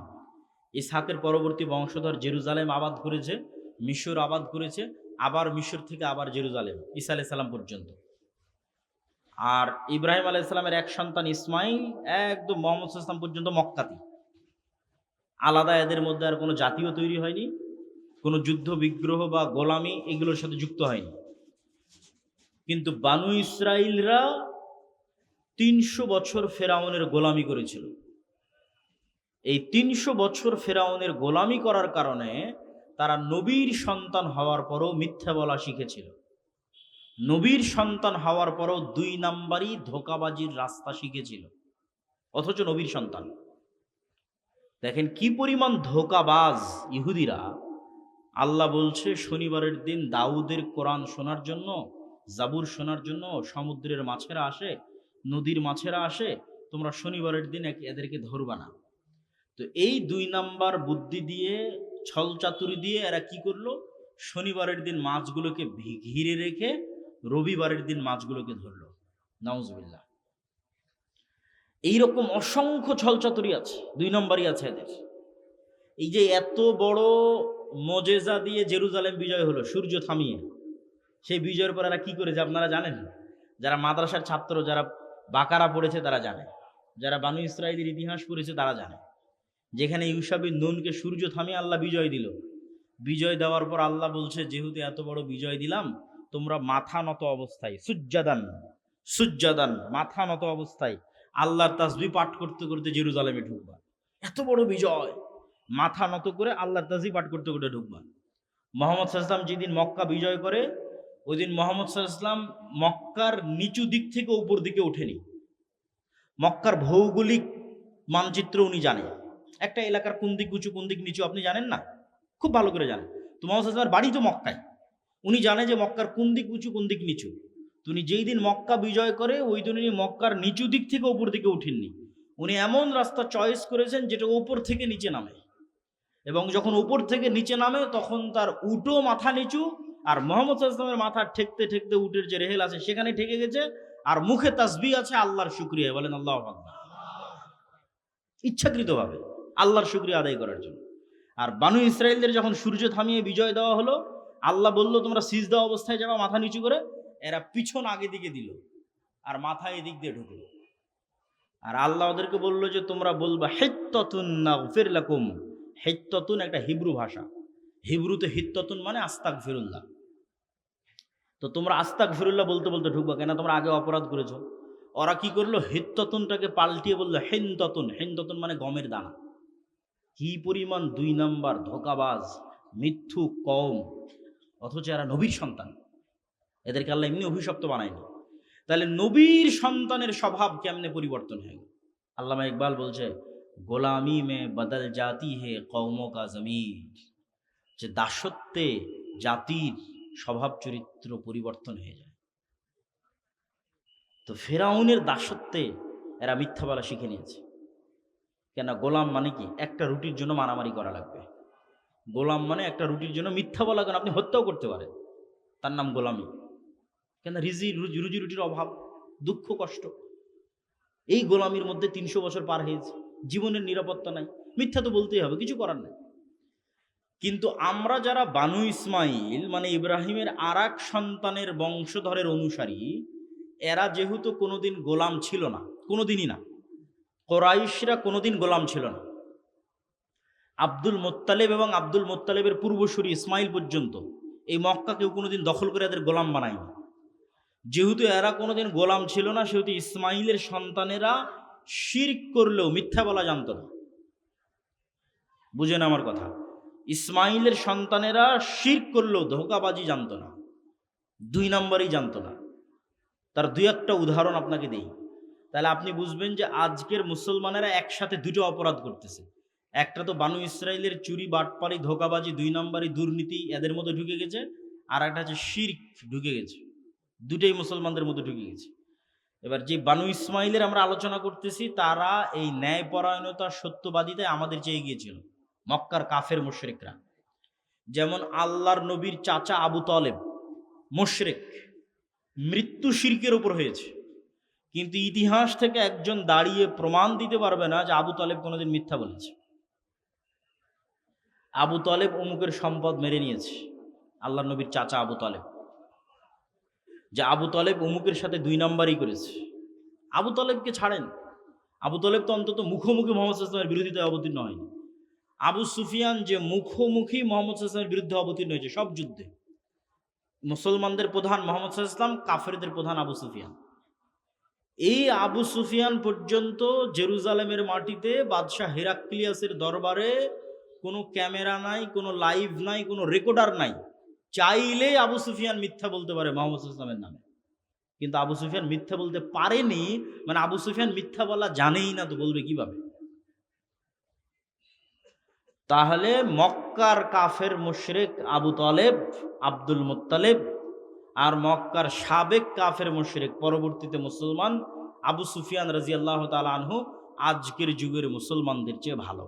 ইসহাকের পরবর্তী বংশধর জেরুজালেম আবাদ করেছে, মিশর আবাদ করেছে, আবার মিশর থেকে আবার জেরুজালেম, ঈসা আলাইহিস সালাম পর্যন্ত। আর ইব্রাহিম আলাইহিস সালামের এক সন্তান ইসমাইল একদম মুহাম্মদ সাল্লাল্লাহু আলাইহি ওয়াসাল্লাম পর্যন্ত মক্কাতি। আলাদা এদের মধ্যে আর কোনো জাতীয় তৈরি হয়নি, কোনো যুদ্ধ বিগ্রহ বা গোলামি এগুলোর সাথে যুক্ত হয়নি। কিন্তু বানু ইসরাইলরা 300 বছর ফেরাউনের গোলামি করেছিল। এই 300 বছর ফেরাউনের গোলামি করার কারণে তারা নবীর সন্তান হওয়ার পরও মিথ্যা বলা শিখেছিল। নবীর সন্তান হওয়ার পরও 2 নাম্বারই ধোঁকাবাজির রাস্তা শিখেছিল, অথচ নবীর সন্তান। দেখেন কি পরিমাণ ধোঁকাবাজ ইহুদিরা। আল্লাহ বলছে শনিবারের দিন দাউদের কোরআন শোনার জন্য, জাবুর শোনার জন্য সমুদ্রের মাছেরা আসে, নদীর মাছেরা আসে, তোমরা শনিবারের দিন এদেরকে ধরবা না। তো এই 2 নাম্বার বুদ্ধি দিয়ে, ছল চাতুরি দিয়ে এরা কি করলো, শনিবারের দিন মাছগুলোকে ঘিরে রেখে রবিবারের দিন মাছগুলোকে ধরলো। নাউজুবিল্লাহ। এইরকম অসংখ্য ছল চাতুরি আছে, 2 নম্বরই আছে এদের। এই যে এত বড় মজেজা দিয়ে জেরুজালেম বিজয় হলো সূর্য থামিয়ে, সেই বিজয়ের পর এরা কি করেছে আপনারা জানেন? যারা মাদ্রাসার ছাত্র, যারা বাকারা পড়েছে তারা জানে, যারা বানু ইসরাইলের ইতিহাস পড়েছে তারা জানে। যেখানে ইউশা বিন নুনকে সূর্য থামিয়ে আল্লাহ বিজয় দিল, বিজয় দেওয়ার পর আল্লাহ বলছে যেহেতু এত বড় বিজয় দিলাম, তোমরা মাথা নত অবস্থায়, সুজ্জাদান সুজ্জাদান, মাথা নত অবস্থায় আল্লাহর তাসবিহ পাঠ করতে করতে জেরুজালেমে ঢুকবা। এত বড় বিজয়, মাথা নত করে আল্লাহর তাসবিহ পাঠ করতে করতে ঢুকবা। মুহাম্মদ সাল্লাল্লাহু আলাইহি ওয়াসাল্লাম যেদিন মক্কা বিজয় করে, ওই দিন মুহাম্মদ সাল্লাল্লাহু আলাইহি ওয়াসাল্লাম মক্কার নিচু দিক থেকে উপর দিকে ওঠেনি। মক্কার ভৌগোলিক মানচিত্র উনি জানেন, একটা এলাকার কোন দিক উঁচু কোন দিক নিচু আপনি জানেন না, খুব ভালো করে জানেন। তো মুহাম্মদ সাল্লাল্লাহু আলাইহি ওয়াসাল্লামের বাড়ি তো মক্কায়, উনি জানে যে মক্কার কোন দিক উঁচু কোন দিক নিচু। তো উনি যেই দিন মক্কা বিজয় করে ওই দিন উনি মক্কার নিচু দিক থেকে উপর দিকে উঠেননি, উনি এমন রাস্তা চয়েস করেছেন যেটা উপর থেকে নিচে নামে, এবং যখন উপর থেকে নিচে নামে তখন তার উটও মাথা নিচু, আর মুহাম্মদ সাল্লাল্লাহু আলাইহি ওয়াসাল্লামের মাথা ঠেকতে ঠেকতে উটের যে রেহেল আছে সেখানে ঠেকে গেছে, আর মুখে তাসবিহ আছে আল্লাহর শুকরিয়া, বলেন আল্লাহু আকবার। ইচ্ছাকৃতভাবে আল্লাহর শুকরিয়া আদায় করার জন্য। আর বানু ইসরাইলদের যখন সূর্য থামিয়ে বিজয় দেওয়া হলো, আল্লাহ বলল তোমরা সিজদা অবস্থায় যাবা মাথা নিচু করে, এরা পিছন আগে দিকে দিল আর মাথা এদিক দিয়ে ঢুকলো। আর আল্লাহ ওদেরকে বললো যে তোমরা বলবা হিত্তাতুন নাগফির লাকুম। হিত্তাতুন একটা হিব্রু ভাষা, হিব্রুতে হিত্তাতুন মানে আস্তাগফিরুল্লাহ। তো তোমরা আস্তাগফিরুল্লাহ বলতে বলতে ঢুকবা কেন? তোমরা আগে অপরাধ করেছো। ওরা কি করলো? হিত্ততুনটাকে পাল্টিয়ে বললো হেনততুন। হেনততুন মানে গমের দানা। কি পরিমাণ ২ নাম্বার ধোঁকাবাজ মিথ্যুক কওম, অথচ এরা নবীর সন্তান। এদেরকে আল্লাহ এমনি অভিশপ্ত বানায়নি। তাহলে নবীর সন্তানের স্বভাব কেমনে পরিবর্তন হয়ে গেল? আল্লামা ইকবাল বলছে, গোলামি মে বদল জাতি হে কওমোं का ज़मीर, যে দাসত্বে জাতির স্বভাব চরিত্র পরিবর্তন হয়ে যায়। তো ফেরাউনের দাসত্বে এরা মিথ্যা বলা শিখে নিয়েছে। কেন? গোলাম মানে কি? একটা রুটির জন্য মারামারি করা লাগবে। গোলাম মানে একটা রুটির জন্য মিথ্যা বলা, কেন আপনি হত্যাও করতে পারেন, তার নাম গোলামি। কেন? রুজি রুটির অভাব, দুঃখ কষ্ট, এই গোলামির মধ্যে ৩০০ বছর পার হয়েছে, জীবনের নিরাপত্তা নাই, মিথ্যা তো বলতেই হবে, কিছু করার নাই। কিন্তু আমরা যারা বানু ইসমাইল মানে ইব্রাহিমের আরেক সন্তানের বংশধরের অনুসারী, এরা যেহেতু কোনোদিন গোলাম ছিল না, কোনোদিনই না, কোরাইশরা কোনোদিন গোলাম ছিল না। আব্দুল মোত্তালেব এবং আব্দুল মোত্তালেবের পূর্বসূরি ইসমাইল পর্যন্ত এই মক্কা কেউ কোনোদিন দখল করে এদের গোলাম বানায়নি। যেহেতু এরা কোনোদিন গোলাম ছিল না, সেহেতু ইসমাইলের সন্তানেরা শিরক করলেও মিথ্যা বলা জানতো না। বুঝেন আমার কথা? ইসমাইলের সন্তানেরা শিরক করলেও ধোঁকাবাজি জানতো না, ২ নম্বরই জানতো না। তার ২-১টা উদাহরণ আপনাকে দেই, তাহলে আপনি বুঝবেন যে আজকের মুসলমানেরা একসাথে দুটো অপরাধ করতেছে। একটা তো বানু ইসরাইলের চুরি, বাটপারি, ধোঁকাবাজি, ২ নম্বরই দুর্নীতি এদের মধ্যে ঢুকে গেছে, আর একটা হচ্ছে শিরক ঢুকে গেছে। দুটোই মুসলমানদের মধ্যে ঢুকে গেছে। এবার যে বানু ইসমাইলের আমরা আলোচনা করতেছি, তারা এই ন্যায়পরায়ণতা, সত্যবাদিতায় আমাদের চেয়ে গিয়েছিল। মক্কার কাফের মুশরিকরা, যেমন আল্লাহর নবীর চাচা আবু তালেব মুশরিক, মৃত্যু শিরকের উপর হয়েছে, কিন্তু ইতিহাস থেকে একজন দাঁড়িয়ে প্রমাণ দিতে পারবে না যে আবু তালেব কোনোদিন মিথ্যা বলেছে। আবু তালেব অমুকের সম্পদ মেরে নিয়েছে, আল্লাহর নবীর চাচা আবু তালেব, যে আবু তালেব অমুকের সাথে ২ নম্বরই করেছে। আবু তালেবকে ছাড়েন, আবু তালেব তো অন্তত মুখোমুখি মোহাম্মদ সাল্লাল্লাহু আলাইহি ওয়াসাল্লামের বিরোধিতায় অবতীর্ণ হয়নি। আবু সুফিয়ান যে মুখোমুখি মোহাম্মদ সাল্লাল্লাহু আলাইহি ওয়াসাল্লামের বিরুদ্ধে অবতীর্ণ হয়েছে সব যুদ্ধে। মুসলমানদের প্রধান মোহাম্মদ সাল্লাল্লাহু আলাইহি ওয়াসাল্লাম, কাফেরদের প্রধান আবু সুফিয়ান। এই আবু সুফিয়ান পর্যন্ত জেরুজালেমের মাটিতে বাদশাহ হেরাক্লিয়াসের দরবারে কোনো ক্যামেরা নাই, কোনো লাইভ নাই, কোনো রেকর্ডার নাই, চাইলেই আবু সুফিয়ান মিথ্যা বলতে পারে মোহাম্মদ সাল্লাল্লাহু আলাইহি ওয়াসাল্লামের নামে। কিন্তু আবু সুফিয়ান মিথ্যা বলতে পারেনি, মানে আবু সুফিয়ান মিথ্যা বলা জানেই না, তো বলবে কিভাবে? তাহলে মক্কার কাফের মুশরিক আবু তালেব, আব্দুল মুত্তালেব, আর মক্কার সাবেক কাফের মুশরিক পরবর্তীতে মুসলমান আবু সুফিয়ান রাদিয়াল্লাহু তাআলা আনহু আজকের যুগের মুসলমানদের চেয়ে ভালো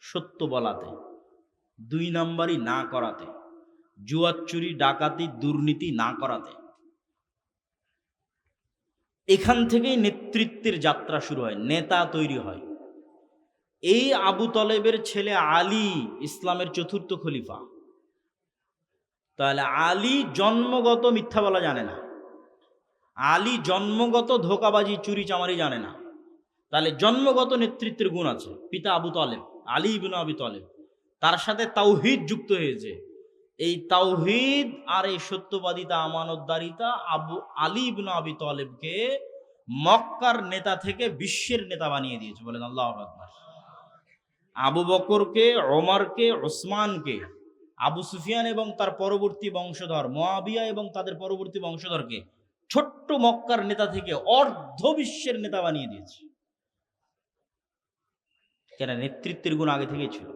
সত্য বলাতে, ২ নম্বরই না করাতে, জুয়ার চুরি, ডাকাতি, দুর্নীতি না করাতে। এখান থেকেই নেতৃত্বের যাত্রা শুরু হয়, নেতা তৈরি হয়। এই আবু তালেবের ছেলে আলী ইসলামের ৪র্থ খলিফা। তাহলে আলী জন্মগত মিথ্যা বলা জানে না, আলী জন্মগত ধোঁকাবাজি, চুরি চামারি জানে না। তাহলে জন্মগত নেতৃত্বের গুণ আছে। পিতা আবু তালেব, আলী ইবনে আবি তালেব, তার সাথে তাওহীদ যুক্ত হয়েছে। এই তাওহীদ আর এই সত্যবাদিতা, আমানতদারিতা আলী ইবনে আবি তালেবকে মক্কার নেতা থেকে বিশ্বের নেতা বানিয়ে দিয়েছে। বলেন আল্লাহু আকবার। আবু বকরকে, ওমরকে, ওসমানকে, আবু সুফিয়ান এবং তার পরবর্তী বংশধর মুআবিয়া এবং তাদের পরবর্তী বংশধরকে ছোট্ট মক্কার নেতা থেকে অর্ধ বিশ্বের নেতা বানিয়ে দিয়েছে। কেন? নেতৃত্বের গুণ আগে থেকেই ছিল।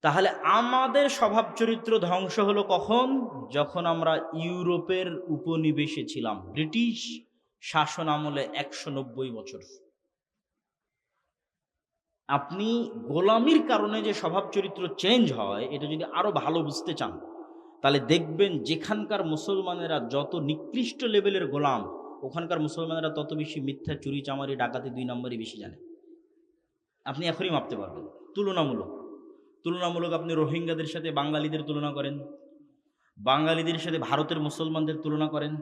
তাহলে আমাদের স্বভাব চরিত্র ধ্বংস হলো কখন? যখন আমরা ইউরোপের উপনিবেশে ছিলাম, ব্রিটিশ শাসন আমলে ১৯০ বছর। আপনি গোলামির কারণে যে স্বভাব চরিত্র চেঞ্জ হয়, এটা যদি আরো ভালো বুঝতে চান, তাহলে দেখবেন যেখানকার মুসলমানেরা যত নিকৃষ্ট লেভেলের গোলাম, ওখানকার মুসলমানেরা তত বেশি মিথ্যা, চুরি চামারি, ডাকাতি ২ নম্বরই বেশি জানে। আপনি এখনই মাপতে পারবেন। তুলনামূলক আপনি রোহিঙ্গাদের সাথে বাঙালিদের তুলনা করেন, বাঙালিদের সাথে ভারতের মুসলমানদের তুলনা করেন,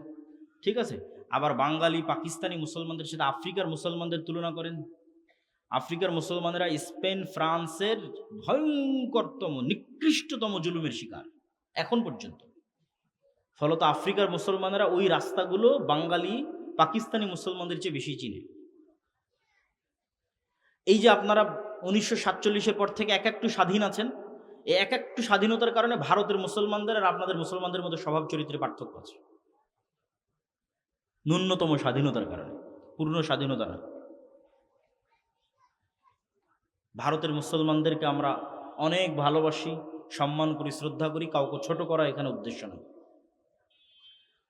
ঠিক আছে? আবার বাঙালি পাকিস্তানি মুসলমানদের সাথে আফ্রিকার মুসলমানদের তুলনা করেন। আফ্রিকার মুসলমানেরা স্পেন, ফ্রান্সের ভয়ঙ্করতম, নিকৃষ্টতম জুলুমের শিকার এখন পর্যন্ত। ফলত আফ্রিকার মুসলমানেরা ওই রাস্তাগুলো বাঙালি পাকিস্তানি মুসলমানদের চেয়ে বেশি চিনে। এই যে আপনারা 1947-এর পর থেকে এক একটু স্বাধীন আছেন, এই এক একটু স্বাধীনতার কারণে ভারতের মুসলমানদের আর আপনাদের মুসলমানদের মধ্যে স্বভাব চরিত্রের পার্থক্য আছে। ন্যূনতম স্বাধীনতার কারণে, পূর্ণ স্বাধীনতা না। ভারতের মুসলমানদেরকে আমরা অনেক ভালোবাসি, সম্মান করি, শ্রদ্ধা করি, কাউকে ছোট করা এখানে উদ্দেশ্য নয়।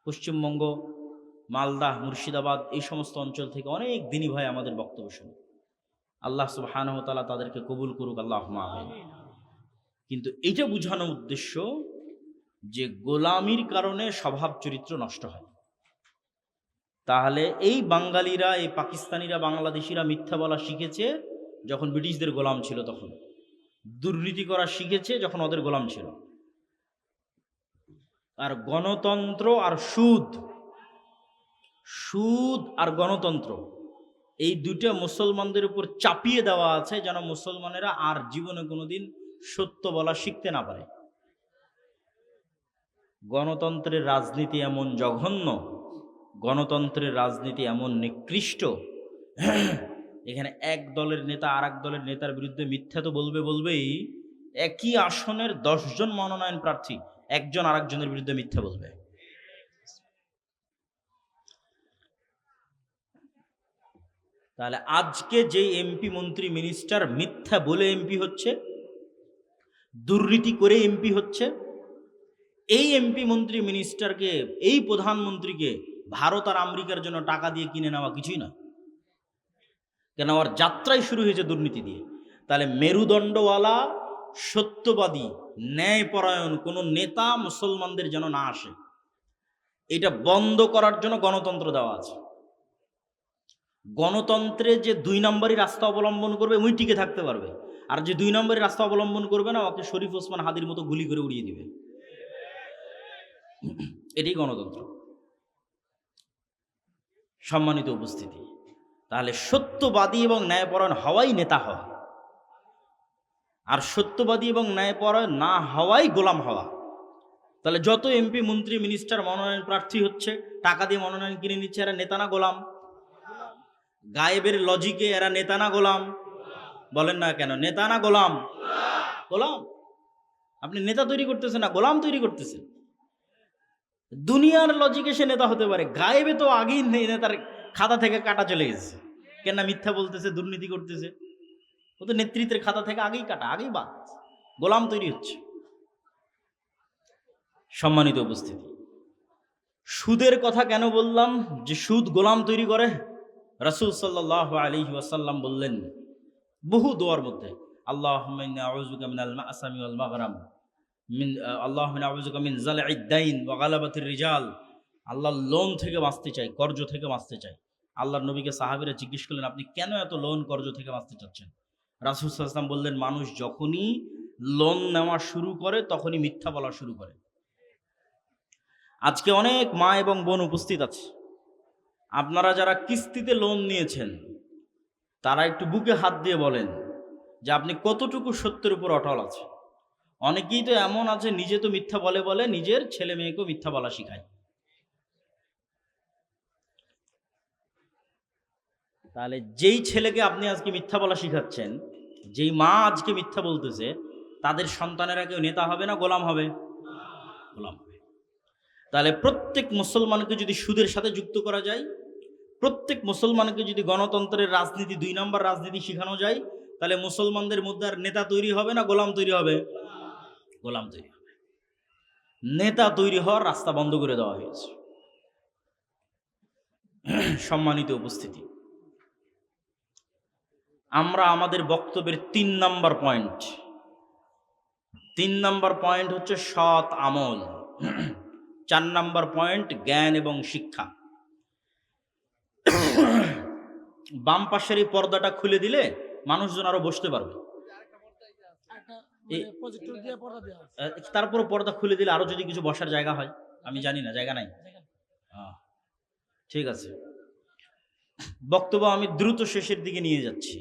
পশ্চিমবঙ্গ, মালদা, মুর্শিদাবাদ এই সমস্ত অঞ্চল থেকে অনেক দিনী ভাই আমাদের বক্তব্য শুনে। আল্লাহ সুবহানাহু ওয়া তাআলা তাদেরকে কবুল করুক, আল্লাহুম্মা আমিন। কিন্তু এটা বোঝানো উদ্দেশ্য যে গোলামির কারণে স্বভাব চরিত্র নষ্ট হয়। তাহলে এই বাঙালিরা, এই পাকিস্তানিরা, বাংলাদেশিরা মিথ্যা বলা শিখেছে যখন ব্রিটিশদের গোলাম ছিল, তখন দুর্নীতি করা শিখেছে যখন ওদের গোলাম ছিল। আর গণতন্ত্র আর সুদ, সুদ আর গণতন্ত্র এই দুটো মুসলমানদের উপর চাপিয়ে দেওয়া আছে যেন মুসলমানেরা আর জীবনে কোনোদিন সত্য বলা শিখতে না পারে। গণতন্ত্রের রাজনীতি এমন জঘন্য, গণতন্ত্রের রাজনীতি এমন নিকৃষ্ট, এখানে এক দলের নেতা আর এক দলের নেতার বিরুদ্ধে মিথ্যা তো বলবেই। একই আসনের 10 জন মনোনয়ন প্রার্থী একজন আর একজনের বিরুদ্ধে মিথ্যা বলবে। তাহলে আজকে যে এমপি, মন্ত্রী, মিনিস্টার মিথ্যা বলে এমপি হচ্ছে, দুর্নীতি করে এমপি হচ্ছে, এই এমপি, মন্ত্রী, মিনিস্টারকে, এই প্রধানমন্ত্রীকে ভারত আর আমেরিকার জন্য টাকা দিয়ে কিনে নেওয়া কিছুই না। কেন? ওর যাত্রাই শুরু হয়েছে দুর্নীতি দিয়ে। তাহলে মেরুদণ্ডওয়ালা, সত্যবাদী, ন্যায়পরায়ণ কোনো নেতা মুসলমানদের যেন না আসে, এটা বন্ধ করার জন্য গণতন্ত্র দেওয়া আছে। গণতন্ত্রে যে 2 নম্বরই রাস্তা অবলম্বন করবে ওই টিকে থাকতে পারবে, আর যে 2 নম্বরের রাস্তা অবলম্বন করবে না ওকে শরীফ ওসমান হাদির মতো গুলি করে উড়িয়ে দিবে। এটাই গণতন্ত্র। সম্মানিত উপস্থিতি, তাহলে সত্যবাদী এবং ন্যায়পরায়ণ হওয়াই নেতা হওয়া, আর সত্যবাদী এবং ন্যায়পরায়ণ না হওয়াই গোলাম হওয়া। তাহলে যত এমপি, মন্ত্রী, মিনিস্টার মনোনয়ন প্রার্থী হচ্ছে, টাকা দিয়ে মনোনয়ন কিনে নিচ্ছে, এরা নেতা না গোলাম? গায়েবের লজিকে এরা নেতা না গোলাম? বলেন না কেন? নেতা না গোলাম? গোলাম। আপনি নেতা তৈরি করতেছেন না, গোলাম তৈরি করতেছেন। দুনিয়ার লজিকে সে নেতা হতে পারে, গায়েবে তো আগেই নেতার খাতা থেকে কাটা চলে গেছে। কেন? মিথ্যা বলতেছে, দুর্নীতি করতেছে, ও তো নেতৃত্বের খাতা থেকে আগেই কাটা, আগেই বাদ, গোলাম তৈরি হচ্ছে। সম্মানিত উপস্থিতি, সুদের কথা কেন বললাম যে সুদ গোলাম তৈরি করে? রাসূল সাল্লাল্লাহু আলাইহি ওয়াসাল্লাম বললেন বহু দোয়ার মধ্যে, আল্লাহুম্মা ইন্নী আউযুবিকা মিনাল মা'সামি ওয়াল মাগরাম, আল্লাহুম্মা ইন্নী আউযুবিকা মিন যালঈদ দাইন ওয়া গালাবাতির রিজাল। আল্লাহ লোন থেকে বাঁচতে চাই, কর্জ থেকে বাঁচতে চাই। আল্লাহর নবীকে সাহাবীরা জিজ্ঞেস করলেন, আপনি কেন এত লোন কর্জ থেকে বাঁচতে চাচ্ছেন? রাসূল সাল্লাল্লাহু আলাইহি ওয়াসাল্লাম বললেন, মানুষ যখনই লোন নেওয়া শুরু করে তখনই মিথ্যা বলা শুরু করে। আজকে অনেক মা এবং বোন উপস্থিত আছে, আপনারা যারা কিস্তিতে লোন নিয়েছেন তারা একটু বুকে হাত দিয়ে বলেন যে আপনি কতটুকু সত্যের উপর অটল আছে। অনেকেই তো এমন আছে, নিজে তো মিথ্যা বলে বলে নিজের ছেলে মেয়েকেও মিথ্যা বলা শিখায়। তাহলে যেই ছেলেকে আপনি আজকে মিথ্যা বলা শিখাচ্ছেন, যেই মা আজকে মিথ্যা বলতেছে, তাদের সন্তানেরা কেউ নেতা হবে না গোলাম হবে? গোলাম হবে। তাহলে প্রত্যেক মুসলমানকে যদি সুদের সাথে যুক্ত করা যায়, প্রত্যেক মুসলমানকে যদি গণতন্ত্রের রাজনীতি, 2 নম্বর রাজনীতি শেখানো যায়, তাহলে মুসলমানদের মধ্যে আর নেতা তৈরি হবে না গোলাম তৈরি হবে? গোলাম তৈরি হবে। নেতা তৈরি হওয়ার রাস্তা বন্ধ করে দেওয়া হয়েছে। সম্মানিত উপস্থিতি, আমরা আমাদের বক্তব্যের 3 নম্বর পয়েন্ট হচ্ছে সৎ আমল। 4 নম্বর পয়েন্ট জ্ঞান এবং শিক্ষা। বাম পাশের এই পর্দাটা খুলে দিলে মানুষজন আরো বসতে পারবে। তারপর পর্দা খুলে দিলে আরো যদি কিছু বসার জায়গা হয়, আমি জানি না, জায়গা নাই। ঠিক আছে, বক্তব্য আমি দ্রুত শেষের দিকে নিয়ে যাচ্ছি।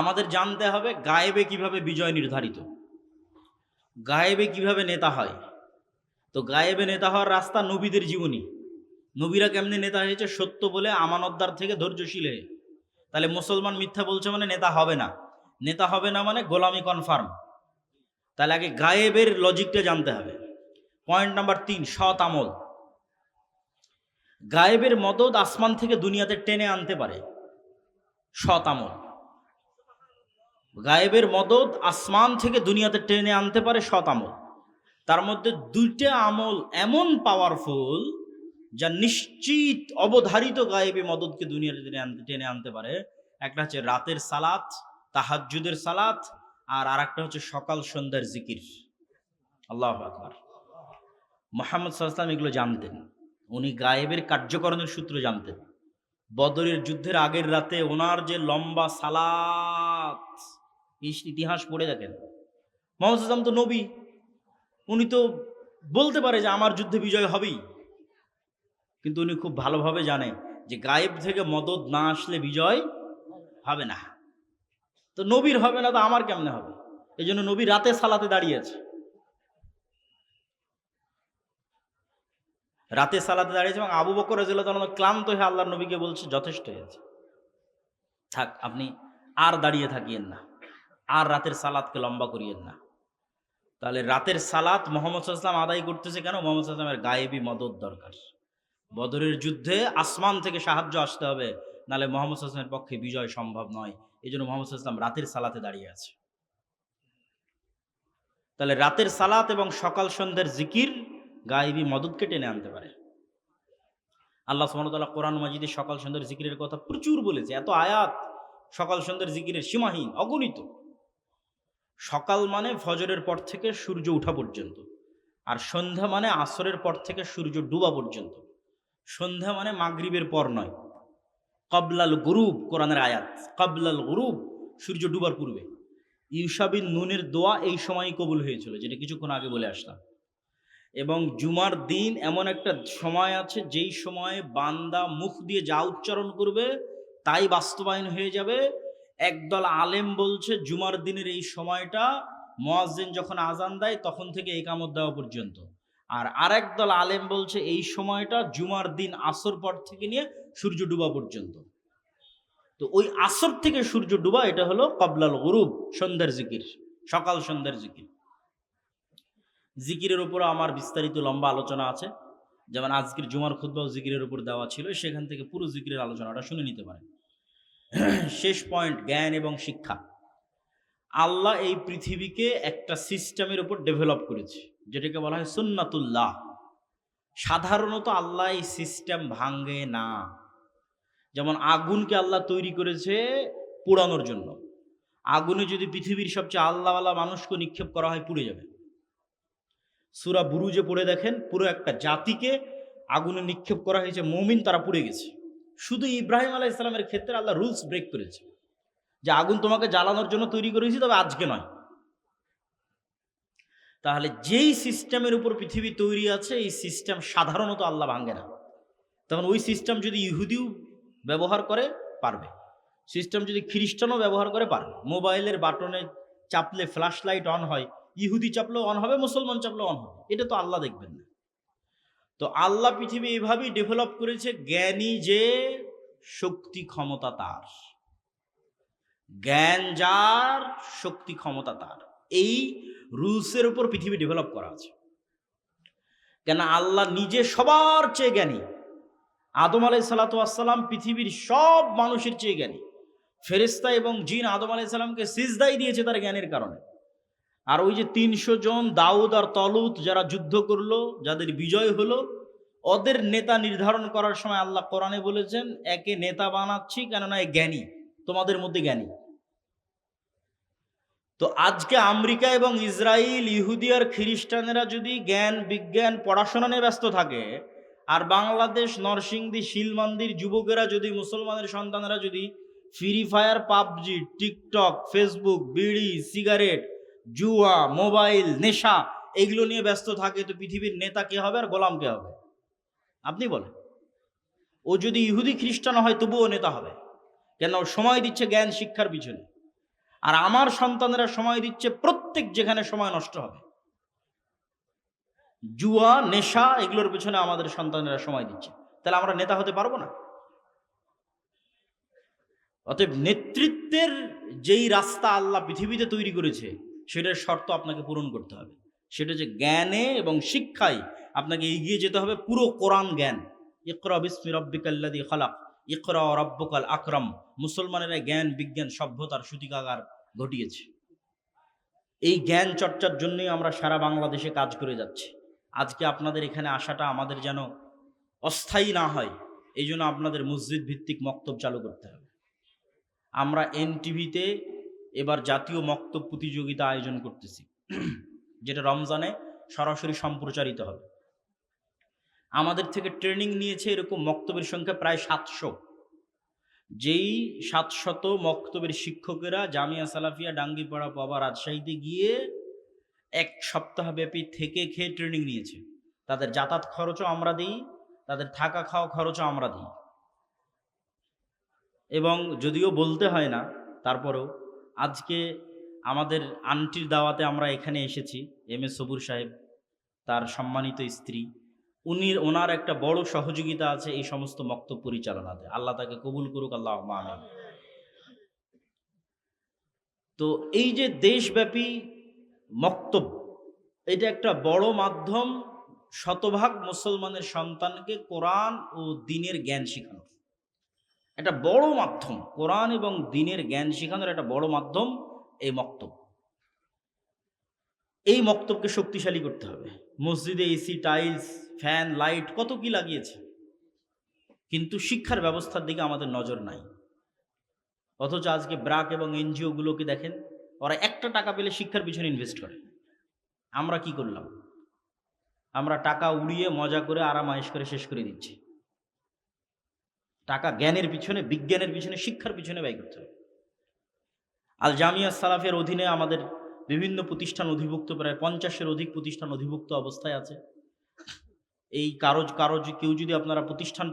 আমাদের জানতে হবে গায়েবে কিভাবে বিজয় নির্ধারিত, গায়েবে কিভাবে নেতা হয়। তো গায়েবে নেতা হওয়ার রাস্তা নবীদের জীবনী। নবীরা কেমনে নেতা হয়েছে? সত্য বলে, আমানতদার থেকে ধৈর্যশীল হয়ে। তাহলে মুসলমান মিথ্যা বলছে মানে নেতা হবে না, নেতা হবে না মানে গোলামি কনফার্ম। তাহলে আগে গায়েবের লজিকটা জানতে হবে। পয়েন্ট নাম্বার 3, সৎ আমল। গায়েবের মদদ আসমান থেকে দুনিয়াতে টেনে আনতে পারে সৎ আমল। গায়েবের মদদ আসমান থেকে দুনিয়াতে টেনে আনতে পারে সৎ আমল। তার মধ্যে 2টা আমল এমন পাওয়ারফুল যা নিশ্চিত অবধারিত গায়েবী মদদকে দুনিয়াতে টেনে আনতে পারে। একটা হচ্ছে রাতের সালাত, তাহাজ্জুদের সালাত, আর আরেকটা হচ্ছে সকাল সন্ধ্যার জিকির। আল্লাহু আকবার। মুহাম্মদ সাল্লাল্লাহু আলাইহি ওয়াসাল্লাম এগুলো জানতেন। উনি গায়েবের কার্যকরণের সূত্র জানতেন। বদরের যুদ্ধের আগের রাতে ওনার যে লম্বা সালাত, ইতিহাস পড়ে দেখেন। মুহাম্মদ সাল্লাল্লাহু আলাইহি ওয়াসাল্লাম তো নবী, উনি তো বলতে পারে যে আমার যুদ্ধে বিজয় হবেই, কিন্তু উনি খুব ভালোভাবে জানেন যে গায়েব থেকে মদদ না আসলে বিজয় হবে না। তো নবীর হবে না তো আমার কেমনে হবে? এই জন্য নবী রাতে সালাতে দাঁড়িয়েছে। রাতে সালাতে দাঁড়িয়েছে এবং আবু বকর রাদিয়াল্লাহু তাআলা ক্লান্ত হয়ে আল্লাহর নবীকে বলছে, যথেষ্ট হয়েছে, থাক, আপনি আর দাঁড়িয়ে থাকিয়েন না, আর রাতের সালাতকে লম্বা করিয়েন না। তাহলে রাতের সালাত মুহাম্মদ সাল্লাল্লাহু আলাইহি ওয়াসাল্লাম আদায় করতেছে কেন? মুহাম্মদ সাল্লাল্লাহু আলাইহি ওয়াসাল্লামের গায়েবী মদদ দরকার। বদরের যুদ্ধে আসমান থেকে সাহায্য আসতে হবে, নাহলে মুহাম্মদ সাল্লাল্লাহু আলাইহি ওয়াসাল্লামের পক্ষে বিজয় সম্ভব নয়। এই জন্য মুহাম্মদ সাল্লাল্লাহু আলাইহি ওয়াসাল্লাম রাতের সালাতে দাঁড়িয়ে আছে। তাহলে রাতের সালাত এবং সকাল সন্ধ্যার জিকির গায়েবী মদদকে টেনে আনতে পারে। আল্লাহ সুবহানাহু ওয়া তাআলা কোরআন মাজিদে সকাল সন্ধ্যার জিকিরের কথা প্রচুর বলেছে। এত আয়াত সকাল সন্ধ্যার জিকিরের সীমাহীন, অগণিত। সকাল মানে ফজরের পর থেকে সূর্য ওঠা পর্যন্ত, আর সন্ধ্যা মানে আসরের পর থেকে সূর্য ডুবা পর্যন্ত। সন্ধ্যা মানে মাগরিবের পর নয়, ক্বাবলাল গুরুব, কোরআনের আয়াত, ক্বাবলাল গুরুব, সূর্য ডুবার পূর্বে। ইউশা বিন নুনের দোয়া এই সময়ই কবুল হয়েছিল, যেটা কিছুক্ষণ আগে বলে আসলাম। এবং জুমার দিন এমন একটা সময় আছে যেই সময়ে বান্দা মুখ দিয়ে যা উচ্চারণ করবে তাই বাস্তবায়ন হয়ে যাবে। একদল আলেম বলছে জুমার দিনের এই সময়টা মুয়াজ্জিন যখন আজান দেয় তখন থেকে ইকামত দেওয়া পর্যন্ত, আর আরেক দল আলেম বলছে এই সময়টা জুমার দিন আসর পর থেকে নিয়ে সূর্য ডুবা পর্যন্ত। তো ওই আসর থেকে সূর্য ডুবা, এটা হলো ক্বাবলাল গুরুব, সন্ধ্যার জিকির, সকাল সন্ধ্যার জিকির। জিকিরের উপর আমার বিস্তারিত লম্বা আলোচনা আছে, যেমন আজকের জুমার খুতবাও জিকিরের উপর দেওয়া ছিল, সেখান থেকে পুরো জিকিরের আলোচনাটা শুনে নিতে পারেন। শেষ পয়েন্ট, জ্ঞান এবং শিক্ষা। আল্লাহ এই পৃথিবীকে একটা সিস্টেমের উপর ডেভেলপ করেছে, যেটাকে বলা হয় সুন্নাতুল্লাহ। সাধারণত আল্লাহ এই সিস্টেম ভাঙ্গে না। যেমন আগুনকে আল্লাহ তৈরি করেছে পোড়ানোর জন্য। আগুনে যদি পৃথিবীর সবচেয়ে আল্লাহওয়ালা মানুষকে নিক্ষেপ করা হয়, পুড়ে যাবে। সূরা বুরুজে পড়ে দেখেন, পুরো একটা জাতিকে আগুনে নিক্ষেপ করা হয়েছে, মুমিন তারা পুড়ে গেছে। শুধু ইব্রাহিম আলাইহিস সালামের ক্ষেত্রে আল্লাহ রুলস ব্রেক করেছে, যে আগুন তোমাকে জ্বালানোর জন্য তৈরি করেছি, তবে আজকে নয়। তাহলে যেই সিস্টেমের উপর পৃথিবী তৈরি আছে, এই সিস্টেম সাধারণত আল্লাহ ভাঙে না। তখন ওই সিস্টেম যদি ইহুদিও ব্যবহার করে পারবে, সিস্টেম যদি খ্রিস্টানও ব্যবহার করে পারবে। মোবাইলের বাটনে চাপলে ফ্ল্যাশ লাইট অন হয়, ইহুদি চাপলেও অন হবে, মুসলমান চাপলেও অন হবে, এটা তো আল্লাহ দেখবেন না। তো আল্লাহ পৃথিবী এভাবেই ডেভেলপ করেছে, জ্ঞানী যে শক্তি ক্ষমতা তার, জ্ঞান যার শক্তি ক্ষমতা তার, এই রুলসের উপর পৃথিবী ডেভেলপ করা আছে। কেন? আল্লাহ নিজে সবার চেয়ে জ্ঞানী। আদম আলাইহিস সালাতু ওয়াস সালাম পৃথিবীর সব মানুষের চেয়ে জ্ঞানী। ফেরেশতা এবং জিন আদম আলাইহিস সালামকে সিজদাই দিয়েছে তার জ্ঞানের কারণে। আর ওই যে 300 জন দাউদ আর তলুত যারা যুদ্ধ করলো, যাদের বিজয় হলো, ওদের নেতা নির্ধারণ করার সময় আল্লাহ কোরআনে বলেছেন, একে নেতা বানাচ্ছি কেননা এ জ্ঞানী, তোমাদের মধ্যে জ্ঞানী। তো আজকে আমেরিকা এবং ইসরায়েল, ইহুদি আর খ্রিস্টানেরা যদি জ্ঞান বিজ্ঞান পড়াশোনা নিয়ে ব্যস্ত থাকে, আর বাংলাদেশ নরসিংদী শিলমন্দির যুবকেরা যদি, মুসলমানের সন্তানেরা যদি free fire, PUBG, TikTok, Facebook, বিড়ি, সিগারেট, জুয়া, মোবাইল, নেশা এগুলো নিয়ে ব্যস্ত থাকে, তো পৃথিবীর নেতা কে হবে আর গোলাম কে হবে? আপনি বলেন। ও যদি ইহুদি খ্রিস্টান হয় তবুও নেতা হবে, কেন? সময় দিচ্ছে জ্ঞান শিক্ষার পিছনে। আর আমার সন্তানেরা সময় দিচ্ছে প্রত্যেক যেখানে সময় নষ্ট হবে। জুয়া, নেশা, এগুলোর পেছনে আমাদের সন্তানেরা সময় দিচ্ছে। তাহলে আমরা নেতা হতে পারবো না? অতএব নেতৃত্বের যেই রাস্তা আল্লাহ পৃথিবীতে তৈরি করেছে, সেটার শর্ত আপনাকে পূরণ করতে হবে। সেটা যে জ্ঞানে এবং শিক্ষায় আপনাকে এগিয়ে যেতে হবে, পুরো কোরআন জ্ঞান। ইকরা বিসমি রাব্বিকাল্লাযী খালাক, ইকরা ওয়া রাব্বুকাল আকরাম। মুসলমানেরা জ্ঞান, বিজ্ঞান, সভ্যতার সূতিকাগার ঘটিয়েছে। এই জ্ঞান চর্চার জন্যই আমরা সারা বাংলাদেশে কাজ করে যাচ্ছি। আজকে আপনাদের এখানে আসাটা আমাদের যেন অস্থায়ী না হয়, এই জন্য আপনাদের মসজিদ ভিত্তিক মক্তব চালু করতে হবে। আমরা এনটিভিতে এবার জাতীয় মক্তব প্রতিযোগিতা আয়োজন করতেছি, যেটা রমজানে সরাসরি সম্প্রচারিত হবে। আমাদের থেকে ট্রেনিং নিয়েছে এরকম মক্তবের সংখ্যা প্রায় 700। যেই 700 মক্তবের শিক্ষকেরা জামিয়া সালাফিয়া ডাঙ্গিপাড়া পাবা রাজশাহীতে গিয়ে 1 সপ্তাহব্যাপী থেকে খেয়ে ট্রেনিং নিয়েছে। তাদের যাতায়াত খরচও আমরা দিই, তাদের থাকা খাওয়া খরচও আমরা দিই। এবং যদিও বলতে হয় না, তারপরেও আজকে আমাদের আন্টির দাওয়াতে আমরা এখানে এসেছি। এম এ সবুর সাহেব, তার সম্মানিত স্ত্রী, ওনার একটা বড় সহযোগিতা আছে এই সমস্ত মক্তব পরিচালনাতে। আল্লাহ তাকে কবুল করুক, আল্লাহুম্মা আমিন। তো এই যে দেশব্যাপী মক্তব, এটা একটা বড় মাধ্যম শতভাগ মুসলমানের সন্তানকে কোরআন ও দ্বীনের জ্ঞান শেখানোর। একটা বড় মাধ্যম, কোরআন এবং দ্বীনের জ্ঞান শেখানোর একটা বড় মাধ্যম এই মক্তব। এই মক্তবকে শক্তিশালী করতে হবে। মসজিদে এসি, টাইলস, ফ্যান, লাইট কত কি লাগিয়েছে, কিন্তু শিক্ষার ব্যবস্থার দিকে আমাদের নজর নাই। অথচ আজকে ব্রাক এবং এনজিও গুলোকে দেখেন, ওরা একটা টাকা পেলে শিক্ষার পিছনে ইনভেস্ট করে। আমরা কি করলাম? আমরা টাকা উড়িয়ে মজা করে আরাম আয়েশ করে শেষ করে দিচ্ছি। টাকা জ্ঞানের পিছনে, বিজ্ঞানের পিছনে, শিক্ষার পিছনে ব্যয় করতে হবে। আল জামিয়া সালাফের অধীনে আমাদের বিভিন্ন প্রতিষ্ঠান অধিভুক্ত, প্রায় 50-এর অধিক প্রতিষ্ঠান অধিভুক্ত অবস্থায় আছে। এই কারো কেউ যদি আপনারা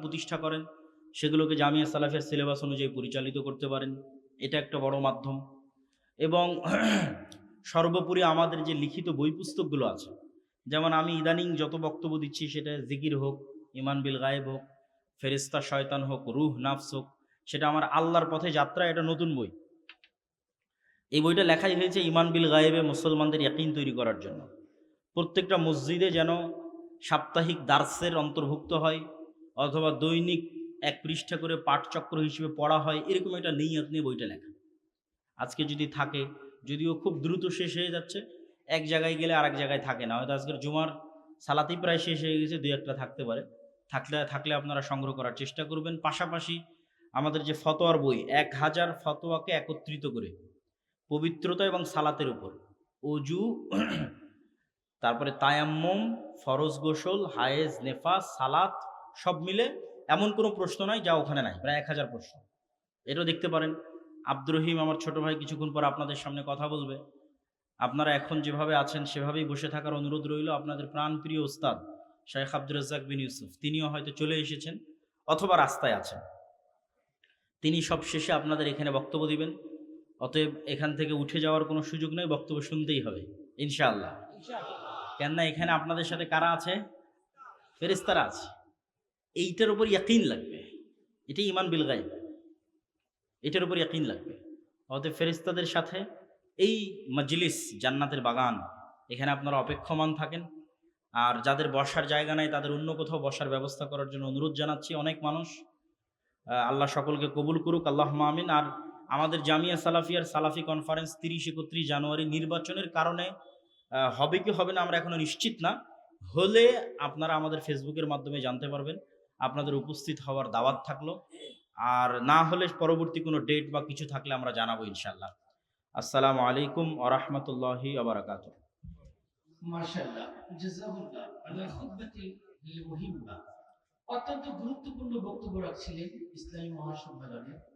প্রতিষ্ঠা করেন, সেগুলোকে জামিয়া সালাফের সিলেবাস অনুযায়ী পরিচালিত করতে পারেন, এটা একটা বড় মাধ্যম। এবং সর্বোপরি আমাদের যে লিখিত বই পুস্তকগুলো আছে, যেমন আমি ইদানিং যত বক্তব্য দিচ্ছি, সেটা জিকির হোক, ইমান বিল গায়েব হোক, ফেরেশতা শয়তান হোক, রুহ নাফস হোক, সেটা আমার আল্লাহর পথে যাত্রা, এটা নতুন বই। এই বইটা লেখাই হয়েছে ইমান বিল গায়েবে মুসলমানদের ইয়াকিন তৈরি করার জন্য। প্রত্যেকটা মসজিদে যেন সাপ্তাহিক দার্সের অন্তর্ভুক্ত হয়, অথবা দৈনিক 1 পৃষ্ঠা করে পাঠচক্র হিসেবে পড়া হয়, এরকম একটা নিয়ত নিয়ে বইটা লেখা। আজকে যদি থাকে, যদিও খুব দ্রুত শেষ হয়ে যাচ্ছে, এক জায়গায় গেলে আরেক জায়গায় থাকে না। হয়তো আজকের জুমার সালাতেই প্রায় শেষ হয়ে গেছে, 2-1টা থাকতে পারে। থাকলে আপনারা সংগ্রহ করার চেষ্টা করবেন। পাশাপাশি আমাদের যে ফতোয়ার বই, 1000 ফতোয়াকে একত্রিত করে পবিত্রতা এবং সালাতের উপর, অজু, তারপরে তায়াম্মুম, ফরজ গোসল, হায়েজ, নেফাস, সালাত, সব মিলে এমন কোনো প্রশ্ন নাই যা ওখানে নাই, প্রায় 1000 প্রশ্ন। এটাও দেখতে পারেন। আব্দুর রহিম, আমার ছোট ভাই, কিছুক্ষণ পর আপনাদের সামনে কথা বলবে। আপনারা এখন যেভাবে আছেন সেভাবেই বসে থাকার অনুরোধ রইল। আপনাদের প্রাণপ্রিয় ওস্তাদ শেখ আব্দুর রাজ্জাক বিন ইউসুফ, তিনিও হয়তো চলে এসেছেন অথবা রাস্তায় আছেন। তিনি সব শেষে আপনাদের এখানে বক্তব্য দিবেন। অতএব এখান থেকে উঠে যাওয়ার কোনো সুযোগ নেই, বক্তব্য শুনতেই হবে ইনশাআল্লাহ। কেননা এখানে আপনাদের সাথে কারা আছে? ফেরেশতারা আছে। এইটার উপর ইয়াকিন লাগবে। এটাই ইমান বিল গায়ব, এটার উপর ইয়াকিন লাগবে। অতএব ফেরেশতাদের সাথে এই মজলিস জান্নাতের বাগান, এখানে আপনারা অপেক্ষমান থাকেন। আর যাদের বসার জায়গা নাই, তাদের অন্য কোথাও বসার ব্যবস্থা করার জন্য অনুরোধ জানাচ্ছি। অনেক মানুষ, আল্লাহ সকলকে কবুল করুক, আল্লাহুম্মা আমিন। আর আমাদের জামিয়া সালাফিয়ার সালাফি কনফারেন্স 30-31 জানুয়ারি নির্বাচনের কারণে হবে কি হবে না আমরা এখনো নিশ্চিত না। হলে আপনারা আমাদের ফেসবুকের মাধ্যমে জানতে পারবেন। আপনাদের উপস্থিত হওয়ার দাওয়াত থাকলো। আর না হলে পরবর্তী কোনো ডেট বা কিছু থাকলে আমরা জানাবো ইনশাআল্লাহ। আসসালামু আলাইকুম ওয়া রাহমাতুল্লাহি ওয়া বারাকাতুহু। মাশাআল্লাহ, জাযাকুল্লাহ আলা খুতবাতিল মুহিম্মা। অত্যন্ত গুরুত্বপূর্ণ বক্তব্য রাখছিলেন ইসলামী মহাসম্মেলনে।